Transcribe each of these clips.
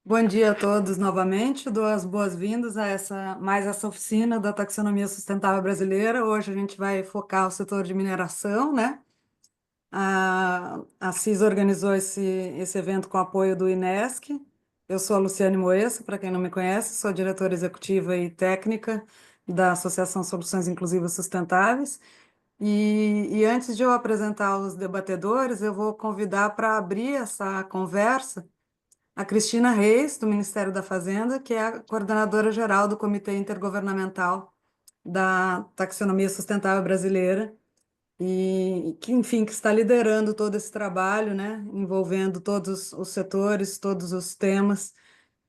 Bom dia a todos novamente. Dou as boas-vindas a essa oficina da taxonomia sustentável brasileira. Hoje a gente vai focar o setor de mineração, né? A CIS organizou esse evento com apoio do INESC. Eu sou a Luciane Moessa, para quem não me conhece, sou diretora executiva e técnica da Associação Soluções Inclusivas Sustentáveis. E antes de eu apresentar os debatedores, eu vou convidar para abrir essa conversa a Cristina Reis, do Ministério da Fazenda, que é a coordenadora geral do Comitê Intergovernamental da Taxonomia Sustentável Brasileira, e que, enfim, que está liderando todo esse trabalho, né, envolvendo todos os setores, todos os temas,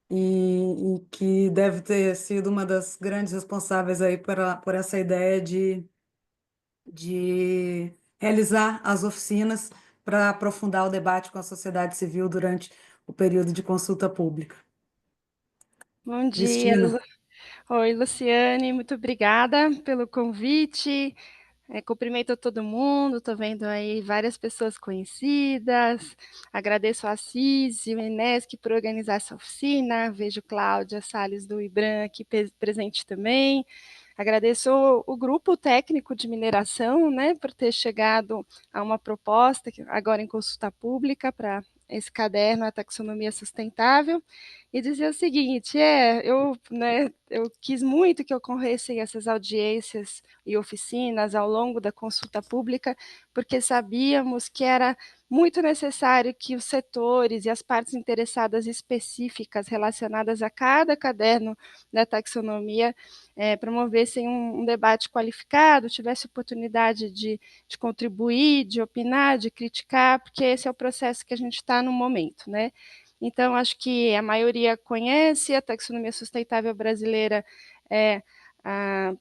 e que deve ter sido uma das grandes responsáveis aí por essa ideia de realizar as oficinas para aprofundar o debate com a sociedade civil durante o período de consulta pública. Bom dia. Cristina. Oi, Luciane, muito obrigada pelo convite. Cumprimento todo mundo, estou vendo aí várias pessoas conhecidas. Agradeço a CIS e o Enesc por organizar essa oficina. Vejo Cláudia Salles do IBRAM aqui presente também. Agradeço o grupo técnico de mineração, né, por ter chegado a uma proposta, agora em consulta pública, para esse caderno, a taxonomia sustentável, e dizer o seguinte, eu quis muito que ocorressem essas audiências e oficinas ao longo da consulta pública, porque sabíamos que era muito necessário que os setores e as partes interessadas específicas relacionadas a cada caderno da taxonomia promovessem um debate qualificado, tivesse oportunidade de contribuir, de opinar, de criticar, porque esse é o processo que a gente está no momento, né? Então, acho que a maioria conhece, a taxonomia sustentável brasileira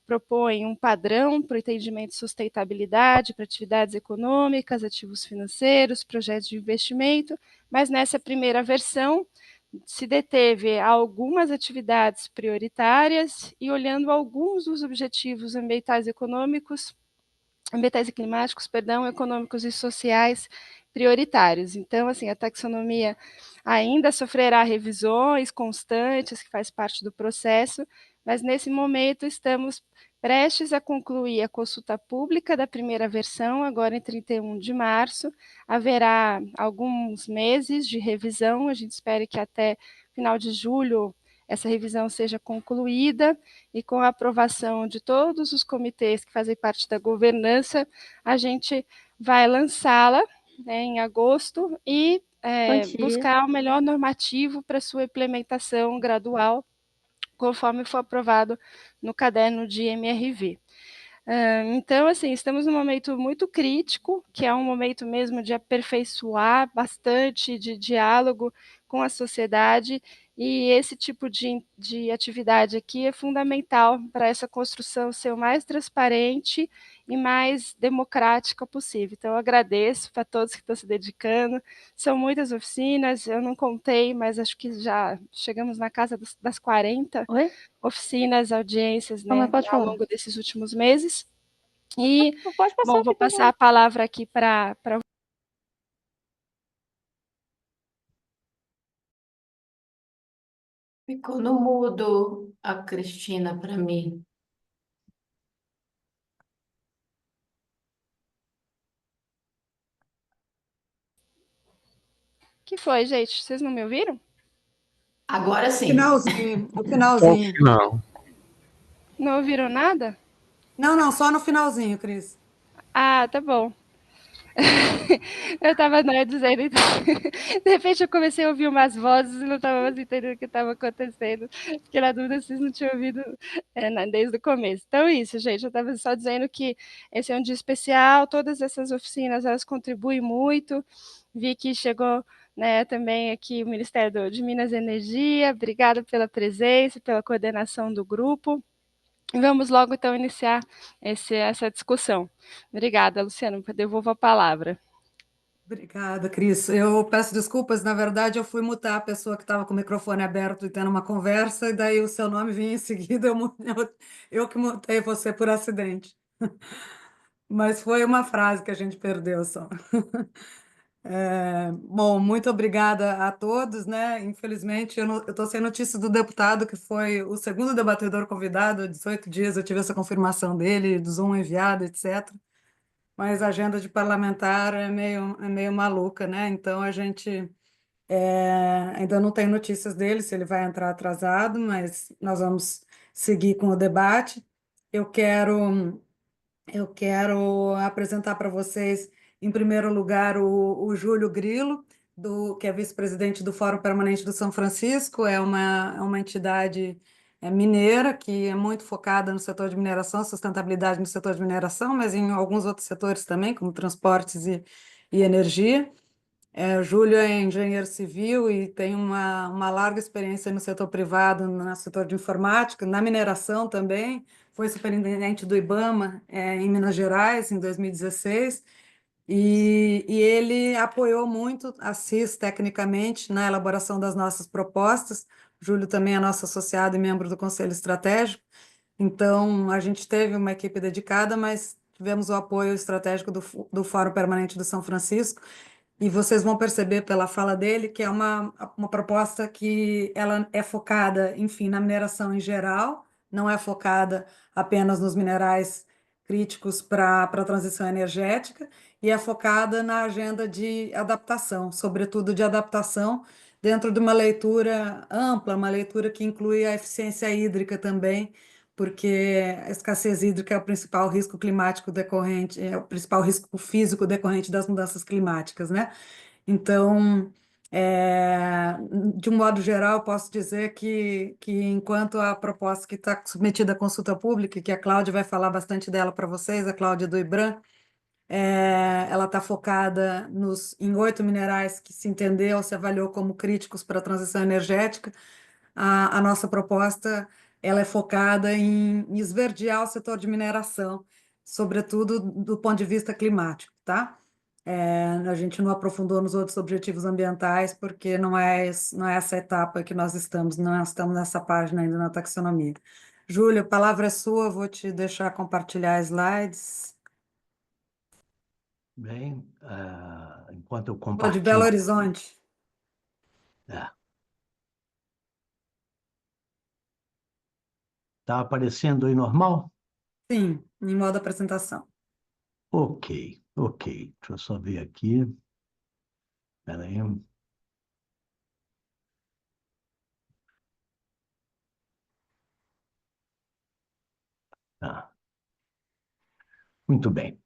propõe um padrão para o entendimento de sustentabilidade, para atividades econômicas, ativos financeiros, projetos de investimento, mas nessa primeira versão se deteve a algumas atividades prioritárias e olhando alguns dos objetivos ambientais e climáticos, perdão, econômicos e sociais prioritários. Então, assim, a taxonomia ainda sofrerá revisões constantes, que faz parte do processo, mas nesse momento estamos prestes a concluir a consulta pública da primeira versão, agora em 31 de março. Haverá alguns meses de revisão, a gente espera que até final de julho essa revisão seja concluída, e com a aprovação de todos os comitês que fazem parte da governança, a gente vai lançá-la, né, em agosto e buscar o melhor normativo para sua implementação gradual, conforme for aprovado no caderno de MRV. Então, assim, estamos num momento muito crítico, que é um momento mesmo de aperfeiçoar bastante, de diálogo com a sociedade, e esse tipo de atividade aqui é fundamental para essa construção ser o mais transparente e mais democrática possível. Então, eu agradeço para todos que estão se dedicando. São muitas oficinas, eu não contei, mas acho que já chegamos na casa das 40 Oi? oficinas, audiências, Não, mas né, pode ao falar. longo desses últimos meses. E, Pode passar, bom, não vou tem passar problema. a palavra aqui para. Ficou no mudo a Cristina para mim. Que foi, gente? Vocês não me ouviram? Agora sim. Finalzinho, no Só o finalzinho. final. Não ouviram nada? Não, não, só no finalzinho, Cris. Ah, tá bom. Eu estava, né, dizendo, então, de repente eu comecei a ouvir umas vozes e não estava mais entendendo o que estava acontecendo. Fiquei na dúvida se vocês não tinham ouvido desde o começo. Então, isso, gente, eu estava só dizendo que esse é um dia especial, todas essas oficinas, elas contribuem muito. Vi que chegou, né, também aqui o Ministério de Minas e Energia. Obrigada pela presença, pela coordenação do grupo. Vamos logo, então, iniciar essa discussão. Obrigada, Luciano, devolvo a palavra. Obrigada, Cris. Eu peço desculpas, na verdade, eu fui mutar a pessoa que estava com o microfone aberto e tendo uma conversa, e daí o seu nome vinha em seguida, eu que mutei você por acidente. Mas foi uma frase que a gente perdeu só. Bom, muito obrigada a todos, né? Infelizmente, eu estou sem notícia do deputado, que foi o segundo debatedor convidado, há 18 dias eu tive essa confirmação dele, do Zoom enviado, etc. Mas a agenda de parlamentar é meio maluca, né? Então a gente ainda não tem notícias dele, se ele vai entrar atrasado, mas nós vamos seguir com o debate. Eu quero. Eu quero apresentar para vocês, em primeiro lugar, o Júlio Grilo, que é vice-presidente do Fórum Permanente do São Francisco, é uma entidade mineira que é muito focada no setor de mineração, sustentabilidade no setor de mineração, mas em alguns outros setores também, como transportes e energia. O Júlio é engenheiro civil e tem uma larga experiência no setor privado, no setor de informática, na mineração também. Foi superintendente do IBAMA, em Minas Gerais, em 2016. E ele apoiou muito a CIS tecnicamente na elaboração das nossas propostas. O Júlio também é nosso associado e membro do Conselho Estratégico. Então, a gente teve uma equipe dedicada, mas tivemos o apoio estratégico do Fórum Permanente do São Francisco. E vocês vão perceber pela fala dele que é uma proposta que ela é focada, enfim, na mineração em geral, não é focada apenas nos minerais críticos para a transição energética, e é focada na agenda de adaptação, sobretudo de adaptação dentro de uma leitura ampla, uma leitura que inclui a eficiência hídrica também, porque a escassez hídrica é o principal risco climático decorrente, é o principal risco físico decorrente das mudanças climáticas, né? Então, de um modo geral, eu posso dizer que enquanto a proposta que está submetida à consulta pública, que a Cláudia vai falar bastante dela para vocês, a Cláudia do IBRAM, ela está focada em 8 minerais que se entendeu, se avaliou como críticos para a transição energética. A nossa proposta ela é focada em esverdear o setor de mineração, sobretudo do ponto de vista climático, tá? A gente não aprofundou nos outros objetivos ambientais, porque não é essa etapa que nós estamos, não estamos nessa página ainda na taxonomia. Júlia, a palavra é sua, vou te deixar compartilhar slides. Bem, enquanto eu Sou de Belo compartilho. Horizonte. Está aparecendo aí normal? Sim, em modo apresentação. Ok, ok. Deixa eu só ver aqui. Espera aí. Ah, muito bem.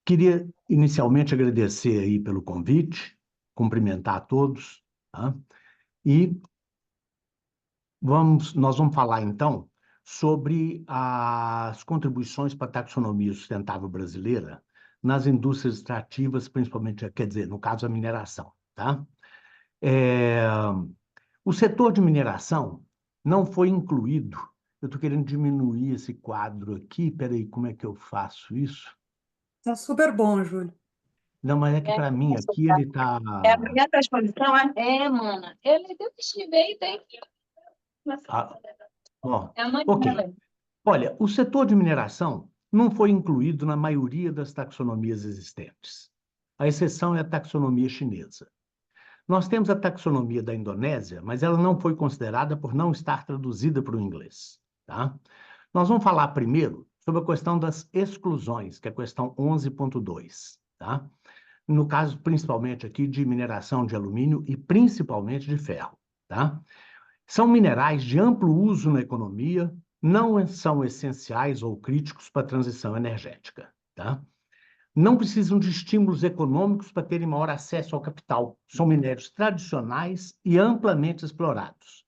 Queria inicialmente agradecer aí pelo convite, cumprimentar a todos, tá? E nós vamos falar então sobre as contribuições para a taxonomia sustentável brasileira nas indústrias extrativas, principalmente, quer dizer, no caso, a mineração, tá? O setor de mineração não foi incluído. Eu estou querendo diminuir esse quadro aqui. Espera aí, como é que eu faço isso? Tá super bom, Júlio. Não, mas é que para mim aqui ele está... É a minha transposição, é? É, mana. Ele deu que estive tem que... Bom, É amanhã, ok. né? Olha, o setor de mineração não foi incluído na maioria das taxonomias existentes. A exceção é a taxonomia chinesa. Nós temos a taxonomia da Indonésia, mas ela não foi considerada por não estar traduzida para o inglês, tá? Nós vamos falar primeiro sobre a questão das exclusões, que é a questão 11.2, tá? No caso, principalmente aqui, de mineração de alumínio e principalmente de ferro, tá? São minerais de amplo uso na economia, não são essenciais ou críticos para a transição energética, tá? Não precisam de estímulos econômicos para terem maior acesso ao capital. São minérios tradicionais e amplamente explorados.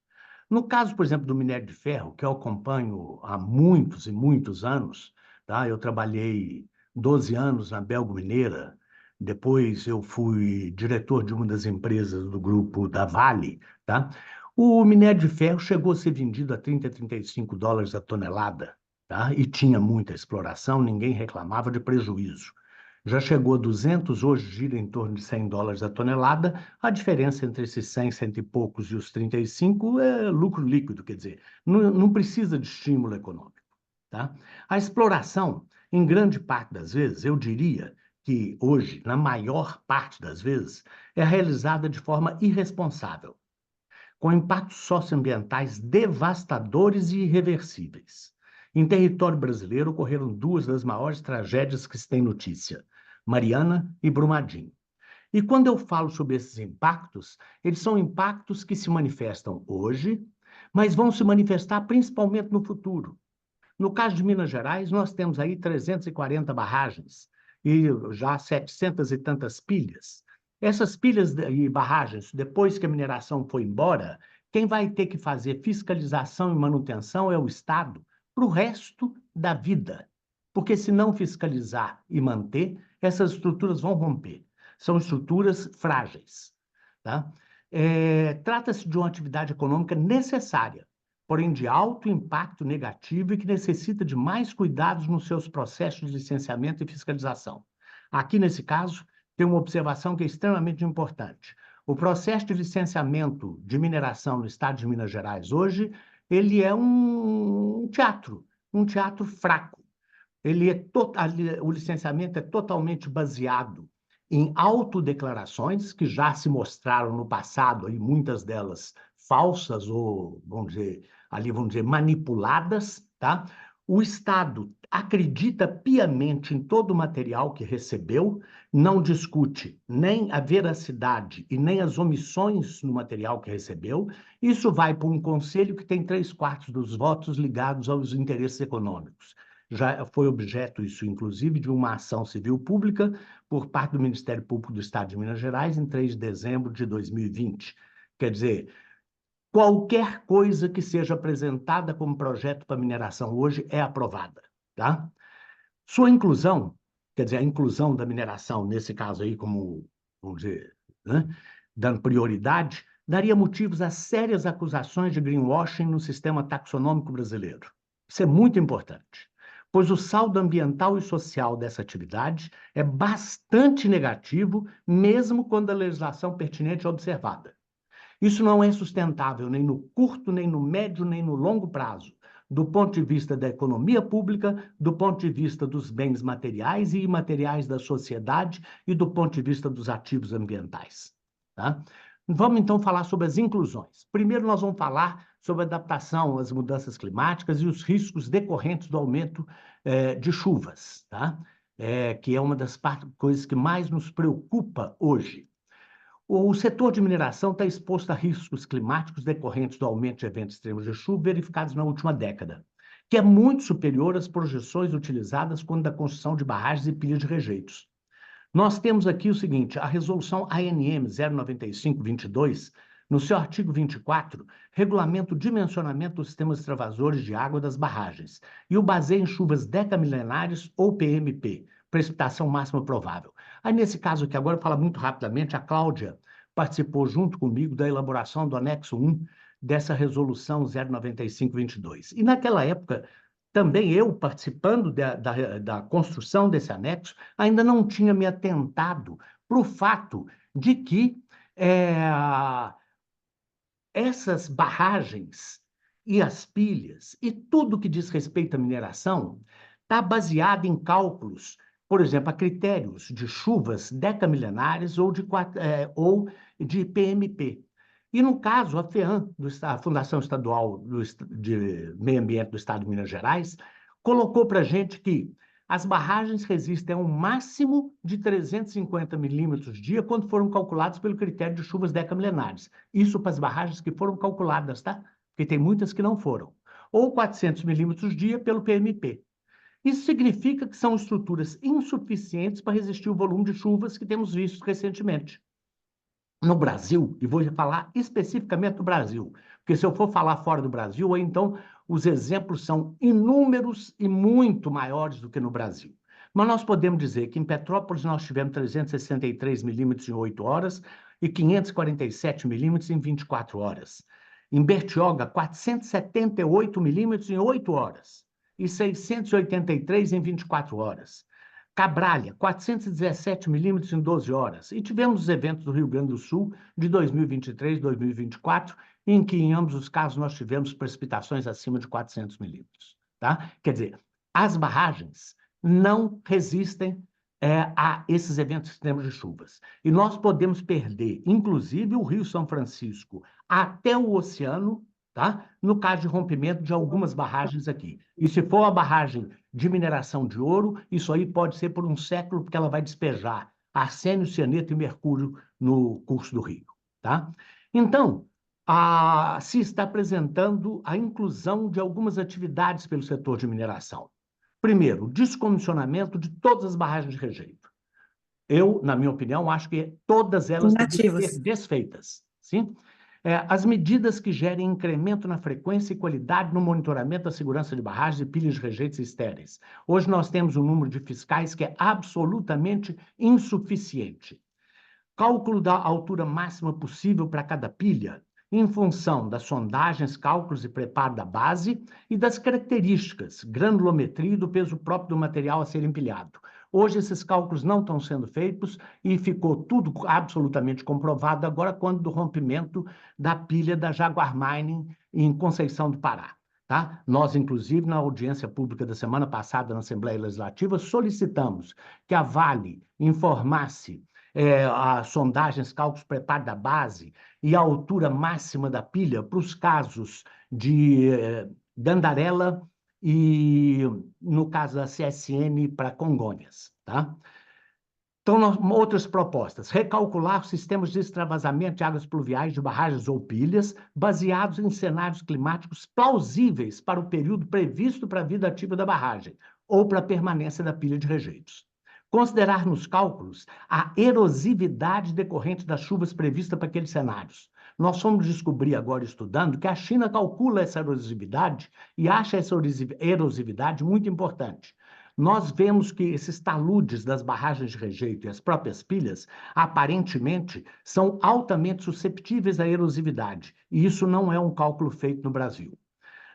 No caso, por exemplo, do minério de ferro, que eu acompanho há muitos e muitos anos, tá? Eu trabalhei 12 anos na Belgo Mineira, depois eu fui diretor de uma das empresas do grupo da Vale, tá? O minério de ferro chegou a ser vendido a 30, $35 a tonelada, tá? E tinha muita exploração, ninguém reclamava de prejuízo. Já chegou a 200, hoje gira em torno de $100 a tonelada. A diferença entre esses 100, cento e poucos e os 35 é lucro líquido, quer dizer, não precisa de estímulo econômico, tá? A exploração, em grande parte das vezes, eu diria que hoje, na maior parte das vezes, é realizada de forma irresponsável, com impactos socioambientais devastadores e irreversíveis. Em território brasileiro ocorreram duas das maiores tragédias que se tem notícia, Mariana e Brumadinho. E quando eu falo sobre esses impactos, eles são impactos que se manifestam hoje, mas vão se manifestar principalmente no futuro. No caso de Minas Gerais, nós temos aí 340 barragens e já 700 e tantas pilhas. Essas pilhas e barragens, depois que a mineração for embora, quem vai ter que fazer fiscalização e manutenção é o Estado para o resto da vida. Porque se não fiscalizar e manter, essas estruturas vão romper. São estruturas frágeis. Tá? Trata-se de uma atividade econômica necessária, porém de alto impacto negativo e que necessita de mais cuidados nos seus processos de licenciamento e fiscalização. Aqui, nesse caso, tem uma observação que é extremamente importante. O processo de licenciamento de mineração no estado de Minas Gerais hoje, ele é um teatro fraco. O licenciamento é totalmente baseado em autodeclarações que já se mostraram no passado, e muitas delas falsas ou, vamos dizer, manipuladas, tá? O Estado acredita piamente em todo o material que recebeu, não discute nem a veracidade e nem as omissões no material que recebeu. Isso vai para um conselho que tem 3/4 dos votos ligados aos interesses econômicos. Já foi objeto, isso inclusive, de uma ação civil pública por parte do Ministério Público do Estado de Minas Gerais em 3 de dezembro de 2020. Quer dizer, qualquer coisa que seja apresentada como projeto para mineração hoje é aprovada, tá? Sua inclusão, quer dizer, a inclusão da mineração, nesse caso aí, como, vamos dizer, né, dando prioridade, daria motivos a sérias acusações de greenwashing no sistema taxonômico brasileiro. Isso é muito importante, pois o saldo ambiental e social dessa atividade é bastante negativo, mesmo quando a legislação pertinente é observada. Isso não é sustentável nem no curto, nem no médio, nem no longo prazo, do ponto de vista da economia pública, do ponto de vista dos bens materiais e imateriais da sociedade e do ponto de vista dos ativos ambientais. Tá? Vamos, então, falar sobre as inclusões. Primeiro, nós vamos falar sobre a adaptação às mudanças climáticas e os riscos decorrentes do aumento de chuvas, tá? Que é uma das coisas que mais nos preocupa hoje. O setor de mineração está exposto a riscos climáticos decorrentes do aumento de eventos extremos de chuva verificados na última década, que é muito superior às projeções utilizadas quando da construção de barragens e pilhas de rejeitos. Nós temos aqui o seguinte, a resolução ANM 095/22, no seu artigo 24, regulamenta o dimensionamento dos sistemas extravasores de água das barragens e o baseia em chuvas decamilenares ou PMP, precipitação máxima provável. Aí, nesse caso aqui, agora eu vou falar muito rapidamente, a Cláudia participou junto comigo da elaboração do anexo 1 dessa resolução 095/22. E naquela época, também eu, participando da construção desse anexo, ainda não tinha me atentado para o fato de que essas barragens e as pilhas e tudo que diz respeito à mineração está baseado em cálculos, por exemplo, a critérios de chuvas decamilenares ou de PMP. E, no caso, a FEAM, a Fundação Estadual de Meio Ambiente do Estado de Minas Gerais, colocou para a gente que as barragens resistem a um máximo de 350 milímetros dia quando foram calculados pelo critério de chuvas decamilenares. Isso para as barragens que foram calculadas, tá? Porque tem muitas que não foram. Ou 400 milímetros dia pelo PMP. Isso significa que são estruturas insuficientes para resistir ao volume de chuvas que temos visto recentemente. No Brasil, e vou falar especificamente do Brasil, porque se eu for falar fora do Brasil, então os exemplos são inúmeros e muito maiores do que no Brasil. Mas nós podemos dizer que em Petrópolis nós tivemos 363 milímetros em 8 horas e 547 milímetros em 24 horas. Em Bertioga, 478 milímetros em 8 horas e 683 em 24 horas. Cabralha, 417 milímetros em 12 horas. E tivemos os eventos do Rio Grande do Sul de 2023 e 2024, em que, em ambos os casos, nós tivemos precipitações acima de 400 milímetros. Tá? Quer dizer, as barragens não resistem a esses eventos extremos de chuvas. E nós podemos perder, inclusive, o Rio São Francisco até o oceano, tá? No caso de rompimento de algumas barragens aqui. E se for a barragem de mineração de ouro, isso aí pode ser por um século, porque ela vai despejar arsênio, cianeto e mercúrio no curso do rio, tá? Então, se está apresentando a inclusão de algumas atividades pelo setor de mineração. Primeiro, descomissionamento de todas as barragens de rejeito. Eu, na minha opinião, acho que todas elas devem ser desfeitas. Sim? As medidas que gerem incremento na frequência e qualidade no monitoramento da segurança de barragens e pilhas de rejeitos estéreis. Hoje nós temos um número de fiscais que é absolutamente insuficiente. Cálculo da altura máxima possível para cada pilha, em função das sondagens, cálculos e preparo da base e das características, granulometria e do peso próprio do material a ser empilhado. Hoje esses cálculos não estão sendo feitos e ficou tudo absolutamente comprovado agora quando do rompimento da pilha da Jaguar Mining em Conceição do Pará. Tá? Nós, inclusive, na audiência pública da semana passada na Assembleia Legislativa, solicitamos que a Vale informasse as sondagens, cálculos, preparo da base e a altura máxima da pilha para os casos de Gandarela e, no caso da CSN, para Congonhas. Tá? Então, outras propostas. Recalcular sistemas de extravasamento de águas pluviais de barragens ou pilhas, baseados em cenários climáticos plausíveis para o período previsto para a vida ativa da barragem ou para a permanência da pilha de rejeitos. Considerar nos cálculos a erosividade decorrente das chuvas previstas para aqueles cenários. Nós fomos descobrir agora, estudando, que a China calcula essa erosividade e acha essa erosividade muito importante. Nós vemos que esses taludes das barragens de rejeito e as próprias pilhas, aparentemente, são altamente susceptíveis à erosividade, e isso não é um cálculo feito no Brasil.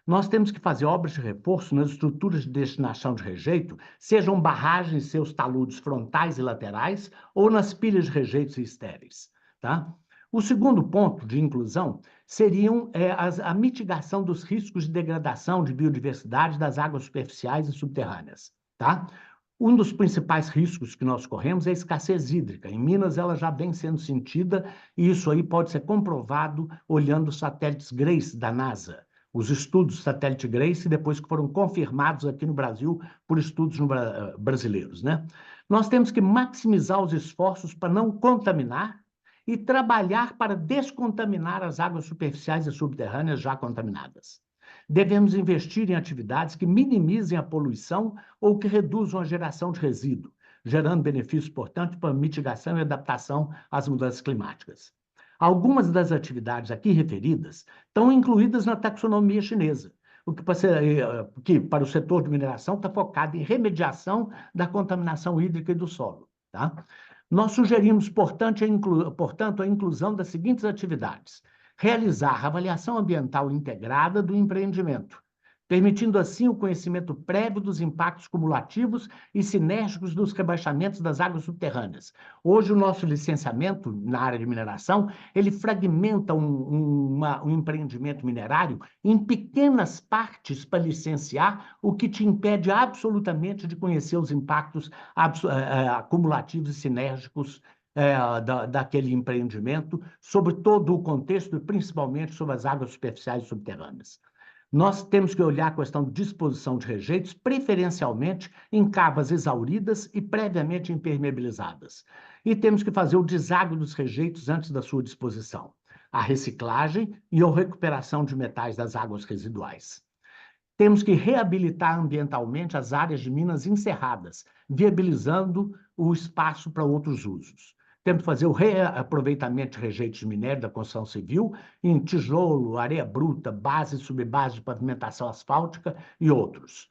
Nós temos que fazer obras de reforço nas estruturas de destinação de rejeito, sejam barragens e seus taludes frontais e laterais, ou nas pilhas de rejeitos e estéreis. Tá? O segundo ponto de inclusão seriam a mitigação dos riscos de degradação de biodiversidade das águas superficiais e subterrâneas. Tá? Um dos principais riscos que nós corremos é a escassez hídrica. Em Minas, ela já vem sendo sentida, e isso aí pode ser comprovado olhando os satélites GRACE da NASA. Os estudos do satélite GRACE, depois que foram confirmados aqui no Brasil por estudos brasileiros, né? Nós temos que maximizar os esforços para não contaminar e trabalhar para descontaminar as águas superficiais e subterrâneas já contaminadas. Devemos investir em atividades que minimizem a poluição ou que reduzam a geração de resíduo, gerando benefícios, portanto, para mitigação e adaptação às mudanças climáticas. Algumas das atividades aqui referidas estão incluídas na taxonomia chinesa, o que para o setor de mineração está focado em remediação da contaminação hídrica e do solo. Tá? Nós sugerimos, portanto, a inclusão das seguintes atividades. Realizar avaliação ambiental integrada do empreendimento, permitindo assim o conhecimento prévio dos impactos cumulativos e sinérgicos dos rebaixamentos das águas subterrâneas. Hoje, o nosso licenciamento na área de mineração, ele fragmenta um empreendimento minerário em pequenas partes para licenciar, o que te impede absolutamente de conhecer os impactos acumulativos e sinérgicos daquele empreendimento, sobre todo o contexto e principalmente sobre as águas superficiais e subterrâneas. Nós temos que olhar a questão de disposição de rejeitos, preferencialmente em cavas exauridas e previamente impermeabilizadas. E temos que fazer o deságua dos rejeitos antes da sua disposição, a reciclagem e a recuperação de metais das águas residuais. Temos que reabilitar ambientalmente as áreas de minas encerradas, viabilizando o espaço para outros usos. Temos que fazer o reaproveitamento de rejeitos de minério da construção civil em tijolo, areia bruta, base e subbase de pavimentação asfáltica e outros.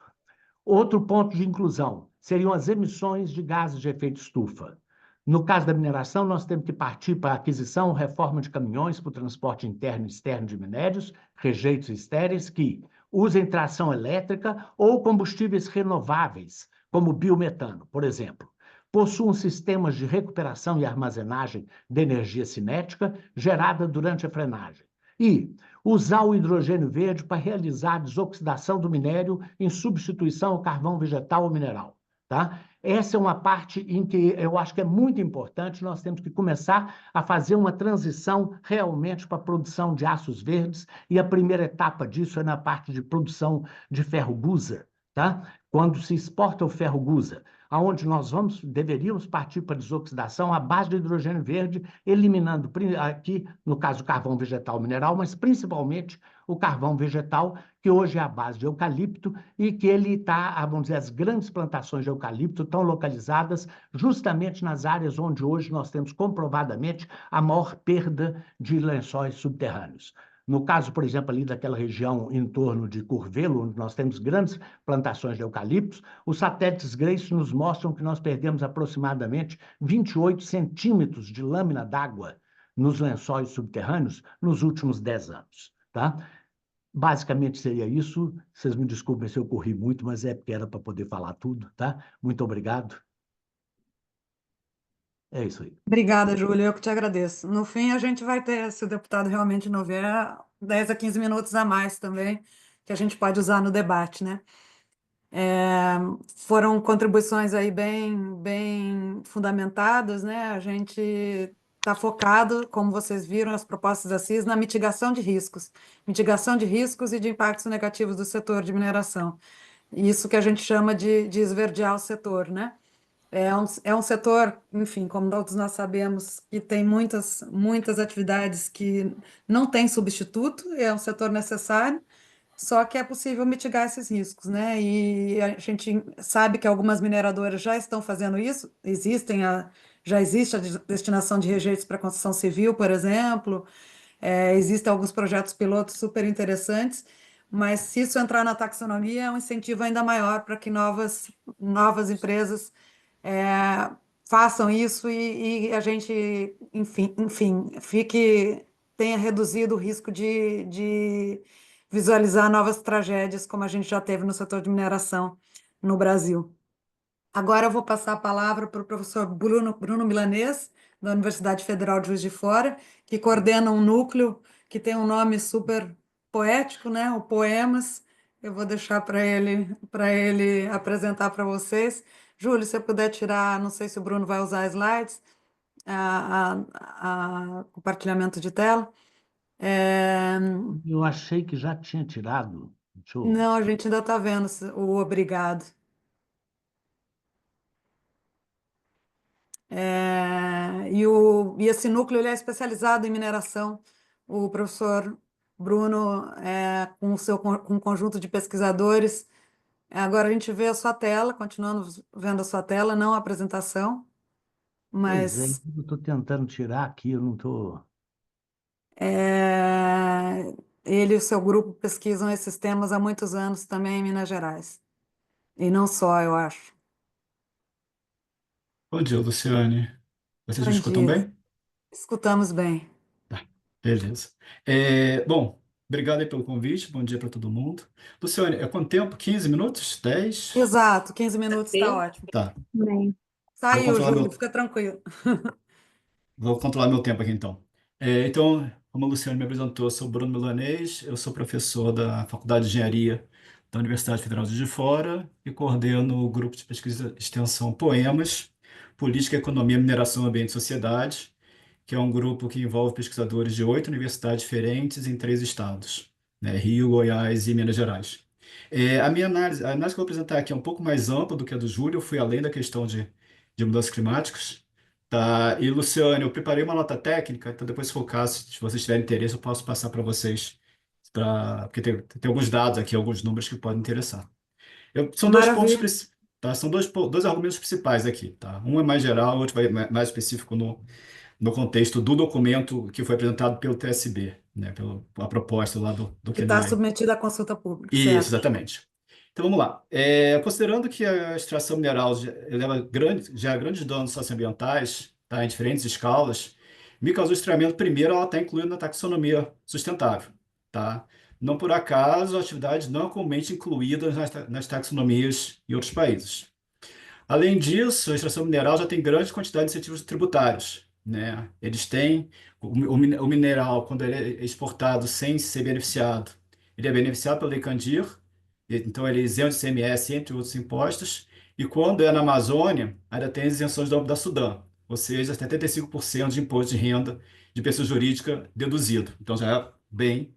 Outro ponto de inclusão seriam as emissões de gases de efeito estufa. No caso da mineração, nós temos que partir para a aquisição ou reforma de caminhões para o transporte interno e externo de minérios, rejeitos e estéreis que usem tração elétrica ou combustíveis renováveis, como biometano, por exemplo. Possuam sistemas de recuperação e armazenagem de energia cinética gerada durante a frenagem. E usar o hidrogênio verde para realizar a desoxidação do minério em substituição ao carvão vegetal ou mineral. Tá? essa é uma parte em que eu acho que é muito importante. Nós temos que começar a fazer uma transição realmente para a produção de aços verdes, e a primeira etapa disso é na parte de produção de ferro-gusa, tá? Quando se exporta o ferro-gusa, aonde deveríamos partir para a desoxidação à base de hidrogênio verde, eliminando aqui, no caso, o carvão vegetal mineral, mas principalmente o carvão vegetal, que hoje é a base de eucalipto, e que ele está, vamos dizer, as grandes plantações de eucalipto estão localizadas justamente nas áreas onde hoje nós temos comprovadamente a maior perda de lençóis subterrâneos. No caso, por exemplo, ali daquela região em torno de Curvelo, onde nós temos grandes plantações de eucaliptos, os satélites Grace nos mostram que nós perdemos aproximadamente 28 centímetros de lâmina d'água nos lençóis subterrâneos nos últimos 10 anos, tá? Basicamente seria isso. Vocês me desculpem se eu corri muito, mas é porque era para poder falar tudo, tá? Muito obrigado. É isso aí. Obrigada, Júlia, eu que te agradeço. No fim, a gente vai ter, se o deputado realmente não vier, 10 a 15 minutos a mais também, que a gente pode usar no debate, né? Foram contribuições aí bem fundamentadas, né? A gente está focado, como vocês viram, as propostas da CIS, na mitigação de riscos e de impactos negativos do setor de mineração. Isso que a gente chama de esverdear o setor, né? É um setor, enfim, como todos nós sabemos, que tem muitas atividades que não tem substituto, é um setor necessário, só que é possível mitigar esses riscos, né? E a gente sabe que algumas mineradoras já estão fazendo isso, já existe a destinação de rejeitos para construção civil, por exemplo, existem alguns projetos pilotos super interessantes, mas se isso entrar na taxonomia, é um incentivo ainda maior para que novas empresas é, façam isso e a gente, enfim, tenha reduzido o risco de visualizar novas tragédias, como a gente já teve no setor de mineração no Brasil. Agora eu vou passar a palavra para o professor Bruno Milanês, da Universidade Federal de Juiz de Fora, que coordena um núcleo que tem um nome super poético, né? O Poemas. Eu vou deixar para ele apresentar para vocês. Júlio, se você puder tirar, não sei se o Bruno vai usar slides, compartilhamento de tela. É, Eu achei que já tinha tirado. Deixa eu... Não, a gente ainda está vendo o obrigado. E esse núcleo ele é especializado em mineração. O professor Bruno, com um conjunto de pesquisadores. Agora a gente vê a sua tela, continuando vendo a sua tela, não a apresentação, Pois é, mas eu estou tentando tirar aqui, eu não estou... é, ele e o seu grupo pesquisam esses temas há muitos anos também em Minas Gerais. E não só, eu acho. Bom dia, Luciane. Vocês me Bom escutam dia. bem? Escutamos bem. Tá, beleza. Bom, obrigado aí pelo convite. Bom dia para todo mundo. Luciane, é quanto tempo? 15 minutos? 10? Exato, 15 minutos está Bem, ótimo. Tá, vou Saiu, controlar Júlio, meu, fica tranquilo. vou controlar meu tempo aqui então. Então, como a Luciane me apresentou, eu sou Bruno Milanês, eu sou professor da Faculdade de Engenharia da Universidade Federal de Juiz de Fora e coordeno o grupo de pesquisa e extensão Poemas, Política, Economia, Mineração, Ambiente e Sociedade, que é um grupo que envolve pesquisadores de 8 universidades diferentes em 3 estados, né? Rio, Goiás e Minas Gerais. A análise que eu vou apresentar aqui é um pouco mais ampla do que a do Júlio, eu fui além da questão de mudanças climáticas. Tá? E, Luciane, eu preparei uma nota técnica, então depois, se for o caso, se vocês tiverem interesse, eu posso passar para vocês, porque tem alguns dados aqui, alguns números que podem interessar. São dois pontos, Maravilha. tá? São dois argumentos principais aqui, tá? Um é mais geral, o outro vai mais específico no contexto do documento que foi apresentado pelo TSB, né, a proposta lá do Que está Q9. submetida à consulta pública, Isso, certo? exatamente. Então vamos lá. Considerando que a extração mineral gera grandes danos socioambientais, tá, em diferentes escalas, microalojamento, primeiro, ela está incluída na taxonomia sustentável. Tá? Não por acaso, atividades não comumente incluídas nas taxonomias em outros países. Além disso, a extração mineral já tem grande quantidade de incentivos tributários, né? Eles têm o mineral, quando ele é exportado sem ser beneficiado, ele é beneficiado pela Lei Candir, então ele é isento de ICMS, entre outros impostos, E quando é na Amazônia, ainda tem as isenções da Sudã, ou seja, 75% de imposto de renda de pessoa jurídica deduzido. Então já é bem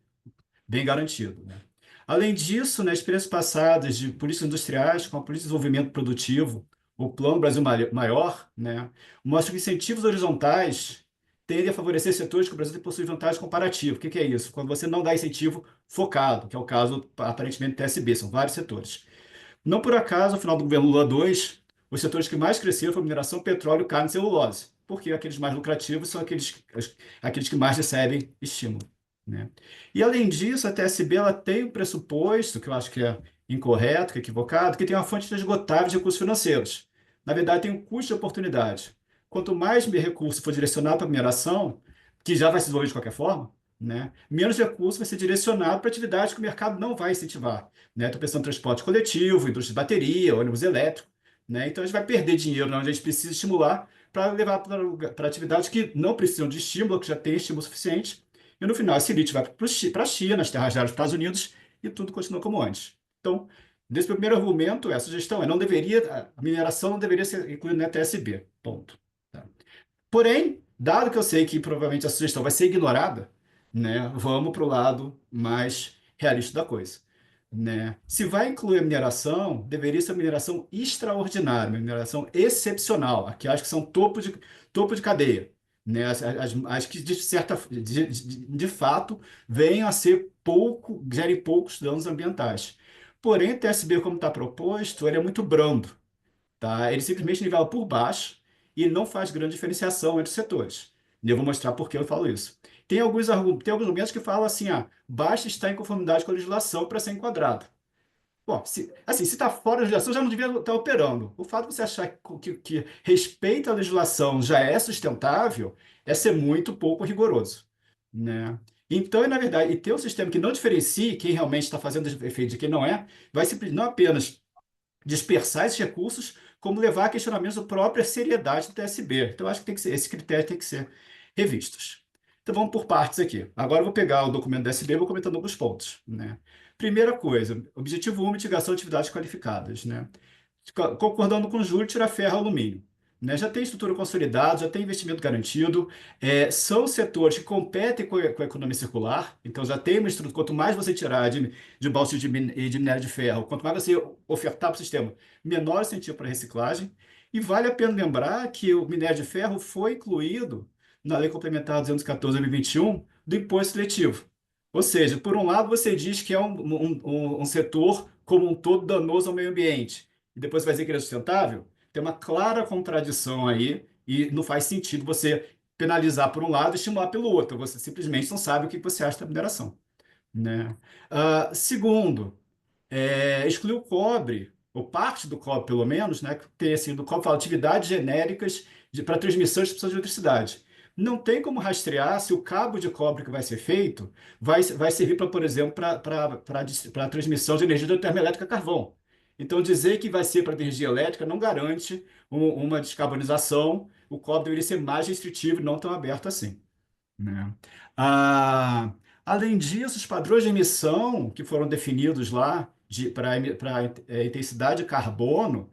garantido, né? Além disso, nas experiências passadas de políticas industriais, com a política de desenvolvimento produtivo, o Plano Brasil Maior, né, mostra que incentivos horizontais tendem a favorecer setores que o Brasil possui vantagem comparativa. O que é isso? Quando você não dá incentivo focado, que é o caso, aparentemente, do TSB, são vários setores. Não por acaso, no final do governo Lula 2, os setores que mais cresceram foram mineração, petróleo, carne e celulose, porque aqueles mais lucrativos são aqueles que mais recebem estímulo, né? E, além disso, a TSB ela tem um pressuposto, que eu acho que é incorreto, que é equivocado, que tem uma fonte inesgotável de recursos financeiros. Na verdade, tem um custo de oportunidade. Quanto mais recurso for direcionado para a mineração, que já vai se desenvolver de qualquer forma, né, menos recurso vai ser direcionado para atividades que o mercado não vai incentivar, né? Estou pensando em transporte coletivo, indústria de bateria, ônibus elétrico, né? Então a gente vai perder dinheiro onde a gente precisa estimular para levar para atividades que não precisam de estímulo, que já tem estímulo suficiente. E no final, esse lítio vai para a China, nas terras raras dos Estados Unidos, e tudo continua como antes. Então, nesse primeiro argumento, a sugestão é não deveria, a mineração não deveria ser incluída na TSB. Ponto. Tá? Porém, dado que eu sei que provavelmente a sugestão vai ser ignorada, né, vamos para o lado mais realista da coisa, né? Se vai incluir a mineração, deveria ser uma mineração extraordinária, uma mineração excepcional, aqui acho que são topo de cadeia, né? As que de fato venham a ser gerem poucos danos ambientais. Porém, o TSB, como está proposto, ele é muito brando, tá? Ele simplesmente nivela por baixo e não faz grande diferenciação entre os setores. E eu vou mostrar por que eu falo isso. Tem alguns argumentos que falam assim, basta estar em conformidade com a legislação para ser enquadrado. Bom, se está fora da legislação, já não devia estar operando. O fato de você achar que respeito à legislação já é sustentável é ser muito pouco rigoroso, né? Então, na verdade, e ter um sistema que não diferencie quem realmente está fazendo efeito de quem não é, vai simplesmente não apenas dispersar esses recursos, como levar a questionamentos da própria seriedade do TSB. Então, acho que esse critério tem que ser revistos. Então, vamos por partes aqui. Agora, eu vou pegar o documento do TSB e vou comentando alguns pontos, né? Primeira coisa, objetivo 1, mitigação de atividades qualificadas, né? Concordando com o Júlio, tirar ferro e alumínio, né? Já tem estrutura consolidada, já tem investimento garantido, são setores que competem com a economia circular, então já tem uma estrutura. Quanto mais você tirar de bauxita e de minério de ferro, quanto mais você ofertar para o sistema, menor o incentivo para reciclagem. E vale a pena lembrar que o minério de ferro foi incluído na Lei Complementar 214/2021 do imposto seletivo. Ou seja, por um lado, você diz que é um setor como um todo danoso ao meio ambiente, e depois vai dizer que ele é sustentável. Tem uma clara contradição aí e não faz sentido você penalizar por um lado e estimular pelo outro. Você simplesmente não sabe o que você acha da mineração, né? Segundo, excluir o cobre, ou parte do cobre, pelo menos, né? Que tem assim, do cobre fala atividades genéricas para transmissão de de eletricidade. Não tem como rastrear se o cabo de cobre que vai ser feito vai servir para, por exemplo, para a transmissão de energia da termoelétrica a carvão. Então, dizer que vai ser para energia elétrica não garante uma descarbonização. O cobre deveria ser mais restritivo e não tão aberto assim, né? Ah, além disso, os padrões de emissão que foram definidos lá para intensidade de carbono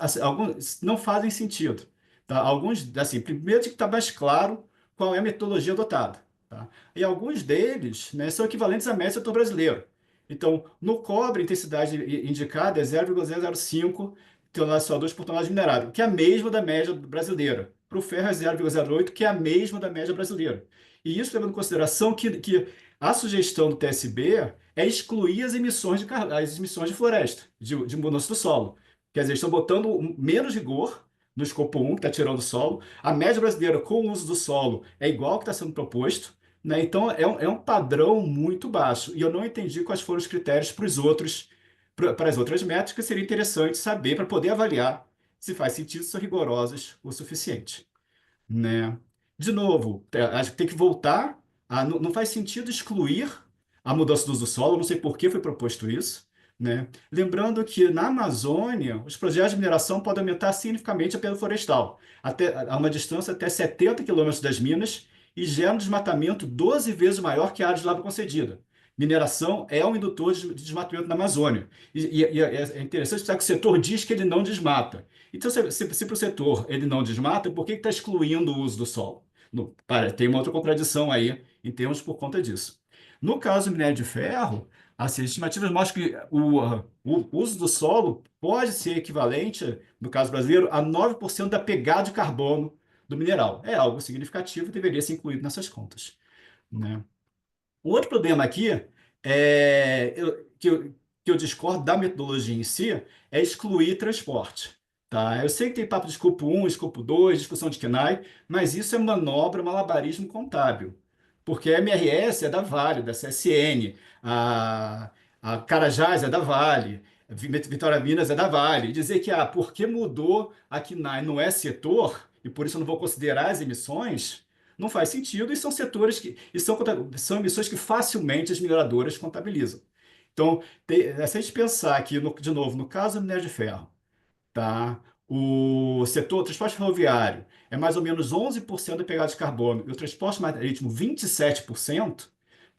assim, alguns não fazem sentido, tá? Alguns, assim, primeiro tem que estar mais claro qual é a metodologia adotada, tá? E alguns deles, né, são equivalentes à média do setor brasileiro. Então, no cobre, a intensidade indicada é 0,005 toneladas de CO2 por tonelagem minerada, que é a mesma da média brasileira. Para o ferro é 0,08, que é a mesma da média brasileira. E isso levando em consideração que a sugestão do TSB é excluir as emissões de floresta, de mudança do solo. Quer dizer, estão botando menos rigor no escopo 1, que está tirando o solo. A média brasileira com o uso do solo é igual ao que está sendo proposto, né? Então, é um padrão muito baixo. E eu não entendi quais foram os critérios para as outras métricas. Seria interessante saber para poder avaliar se faz sentido, se são rigorosas o suficiente, né? De novo, acho que tem que voltar não faz sentido excluir a mudança do uso do solo, não sei por que foi proposto isso, né? Lembrando que na Amazônia, os projetos de mineração podem aumentar significativamente a perda florestal, a uma distância até 70 quilômetros das minas, e gera um desmatamento 12 vezes maior que a área de lavra concedida. mineração é um indutor de desmatamento na Amazônia. E é interessante pensar que o setor diz que ele não desmata. Então, se para o setor ele não desmata, por que está excluindo o uso do solo? Tem uma outra contradição aí em termos por conta disso. No caso do minério de ferro, assim, as estimativas mostram que o uso do solo pode ser equivalente, no caso brasileiro, a 9% da pegada de carbono do mineral. É algo significativo e deveria ser incluído nessas contas, né? O outro problema aqui que eu discordo da metodologia em si é excluir transporte. Tá? Eu sei que tem papo de escopo 1, escopo 2, discussão de KNAI, mas isso é manobra, malabarismo contábil. Porque a MRS é da Vale, da CSN, a Carajás é da Vale, Vitória Minas é da Vale. Dizer que porque mudou a KNAI não é setor, e por isso eu não vou considerar as emissões, não faz sentido, e são setores são emissões que facilmente as mineradoras contabilizam. Então, se a gente pensar aqui, de novo, no caso do minério de ferro, tá? O setor transporte ferroviário é mais ou menos 11% da pegada de carbono e o transporte marítimo 27%.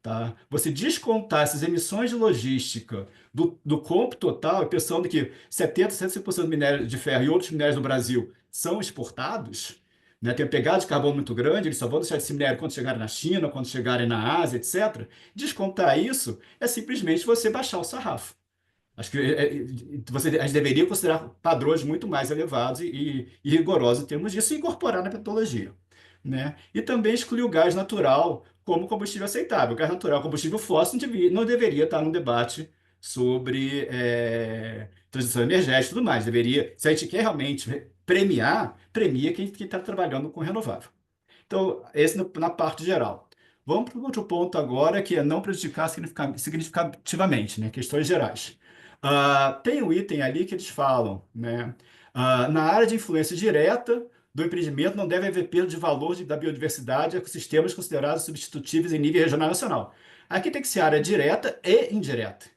Tá? Você descontar essas emissões de logística do compro total, e pensando que 70, 75% do minério de ferro e outros minérios no Brasil são exportados, né? Tem uma pegada de carbono muito grande, eles só vão deixar esse minério quando chegarem na China, quando chegarem na Ásia, etc. Descontar isso é simplesmente você baixar o sarrafo. Acho que a gente deveria considerar padrões muito mais elevados e rigorosos em termos disso e incorporar na metodologia, né? E também excluir o gás natural como combustível aceitável. O gás natural, combustível fóssil, não deveria estar num debate sobre transição energética e tudo mais. Deveria, se a gente quer realmente premia quem está trabalhando com renovável. Então, esse na parte geral. Vamos para o outro ponto agora, que é não prejudicar significativamente, né? Questões gerais. Tem um item ali que eles falam, né? Na área de influência direta do empreendimento, não deve haver perda de valor da biodiversidade e ecossistemas considerados substitutíveis em nível regional e nacional. Aqui tem que ser área direta e indireta,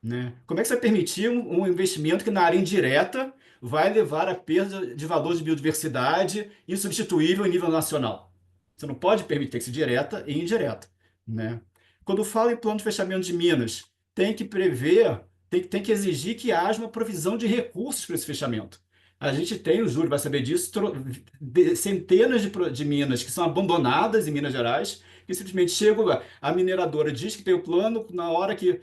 né? Como é que você vai permitir um investimento que na área indireta vai levar a perda de valor de biodiversidade insubstituível em nível nacional? Você não pode permitir que seja direta e indireta, né? Quando fala em plano de fechamento de minas, tem que prever, tem que exigir que haja uma provisão de recursos para esse fechamento. A gente tem, o Júlio vai saber disso, centenas de minas que são abandonadas em Minas Gerais, que simplesmente chegam, a mineradora diz que tem o plano, na hora que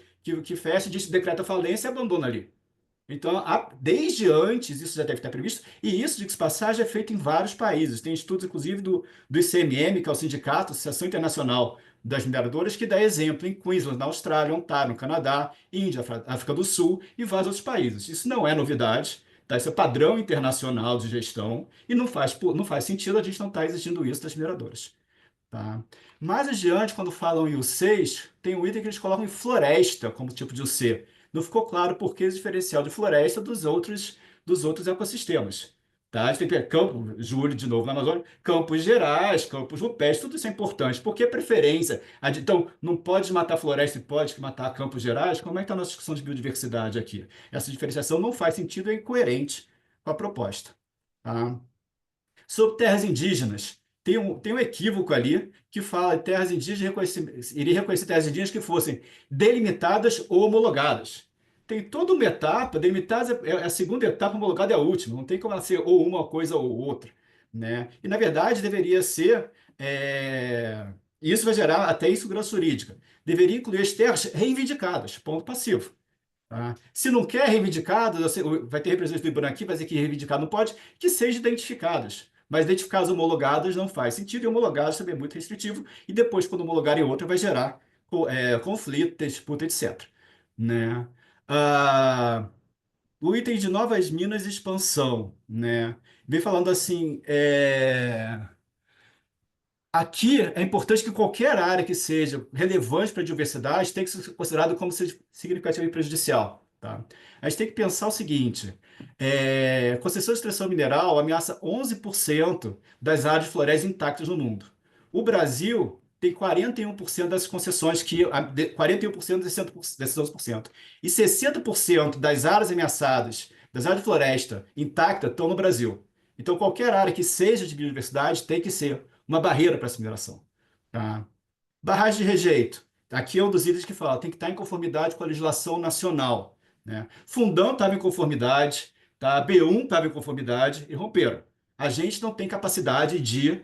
fecha, diz que decreta falência e abandona ali. Então, desde antes, isso já deve estar previsto, e isso, de passagem, é feito em vários países. Tem estudos, inclusive, do ICMM, que é o Sindicato, Associação Internacional das Mineradoras, que dá exemplo em Queensland, na Austrália, Ontário, no Canadá, Índia, África do Sul e vários outros países. Isso não é novidade, tá? Isso é padrão internacional de gestão, e não faz sentido a gente não estar exigindo isso das mineradoras. Tá? Mais adiante, quando falam em U6, tem um item que eles colocam em floresta como tipo de UC. Não ficou claro por que esse diferencial de floresta dos outros ecossistemas. Tá? A gente tem que ter Júlio, de novo, na Amazônia, campos gerais, campos rupestres, tudo isso é importante. Por que preferência? Então, não pode matar floresta e pode matar campos gerais? Como é que está a nossa discussão de biodiversidade aqui? Essa diferenciação não faz sentido e é incoerente com a proposta. Tá? Sobre terras indígenas, tem um equívoco ali que fala que terras indígenas iria reconhecer terras indígenas que fossem delimitadas ou homologadas. Tem toda uma etapa, delimitadas é a segunda etapa, homologada é a última, não tem como ela ser ou uma coisa ou outra, né? E na verdade deveria ser, isso vai gerar até insegurança jurídica. Deveria incluir as terras reivindicadas, ponto passivo. Tá? Se não quer reivindicadas, vai ter representante do IBAMA aqui, vai dizer que reivindicado não pode, que sejam identificadas. Mas identificadas homologadas não faz sentido, e homologadas também é muito restritivo, e depois, quando homologarem outra, vai gerar conflito, disputa, etc. Né? Ah, o item de novas minas e expansão, né? Vem falando assim, aqui é importante que qualquer área que seja relevante para a diversidade tenha que ser considerado como significativamente prejudicial. Tá? A gente tem que pensar o seguinte: concessão de extração mineral ameaça 11% das áreas de florestas intactas no mundo. O Brasil tem 41% das concessões, 41% desses 11%. E 60% das áreas ameaçadas, das áreas de floresta intacta, estão no Brasil. Então, qualquer área que seja de biodiversidade tem que ser uma barreira para essa mineração. Tá? Barragem de rejeito. Aqui é um dos itens que fala, tem que estar em conformidade com a legislação nacional, né? Fundão estava em conformidade, tá? B1 estava em conformidade e romperam. A gente não tem capacidade de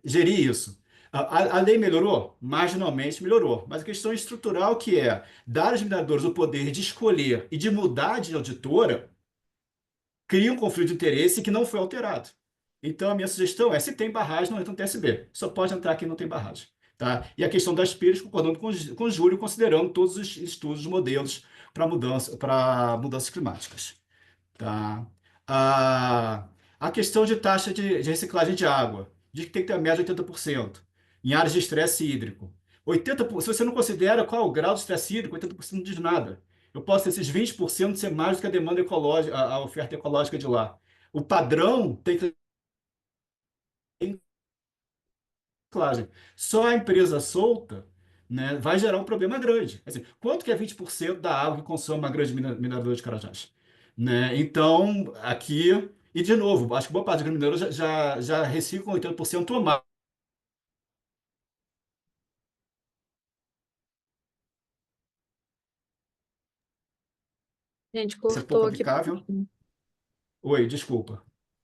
gerir isso. A lei melhorou? Marginalmente melhorou, mas a questão estrutural que é dar aos mineradores o poder de escolher e de mudar de auditora cria um conflito de interesse que não foi alterado. Então, a minha sugestão é, se tem barragem, não entra no TSB. Só pode entrar quem não tem barragem. Tá? E a questão das perdas, concordando com o Júlio, considerando todos os estudos, modelos para mudanças climáticas. Tá? A questão de taxa de reciclagem de água, de que tem que ter a média de 80%. Em áreas de estresse hídrico. 80%, se você não considera qual é o grau de estresse hídrico, 80% não diz nada. Eu posso ter esses 20% ser mais do que a demanda ecológica, a oferta ecológica de lá. O padrão tem que ter reciclagem. Só a empresa solta, né, vai gerar um problema grande. Assim, quanto que é 20% da água que consome uma grande mineradora de Carajás? Né? Então, aqui, e de novo, acho que boa parte dos mineiros já reciclam 80% ou mais. Gente, Isso é pouco cortou aqui. aplicável. Oi, desculpa.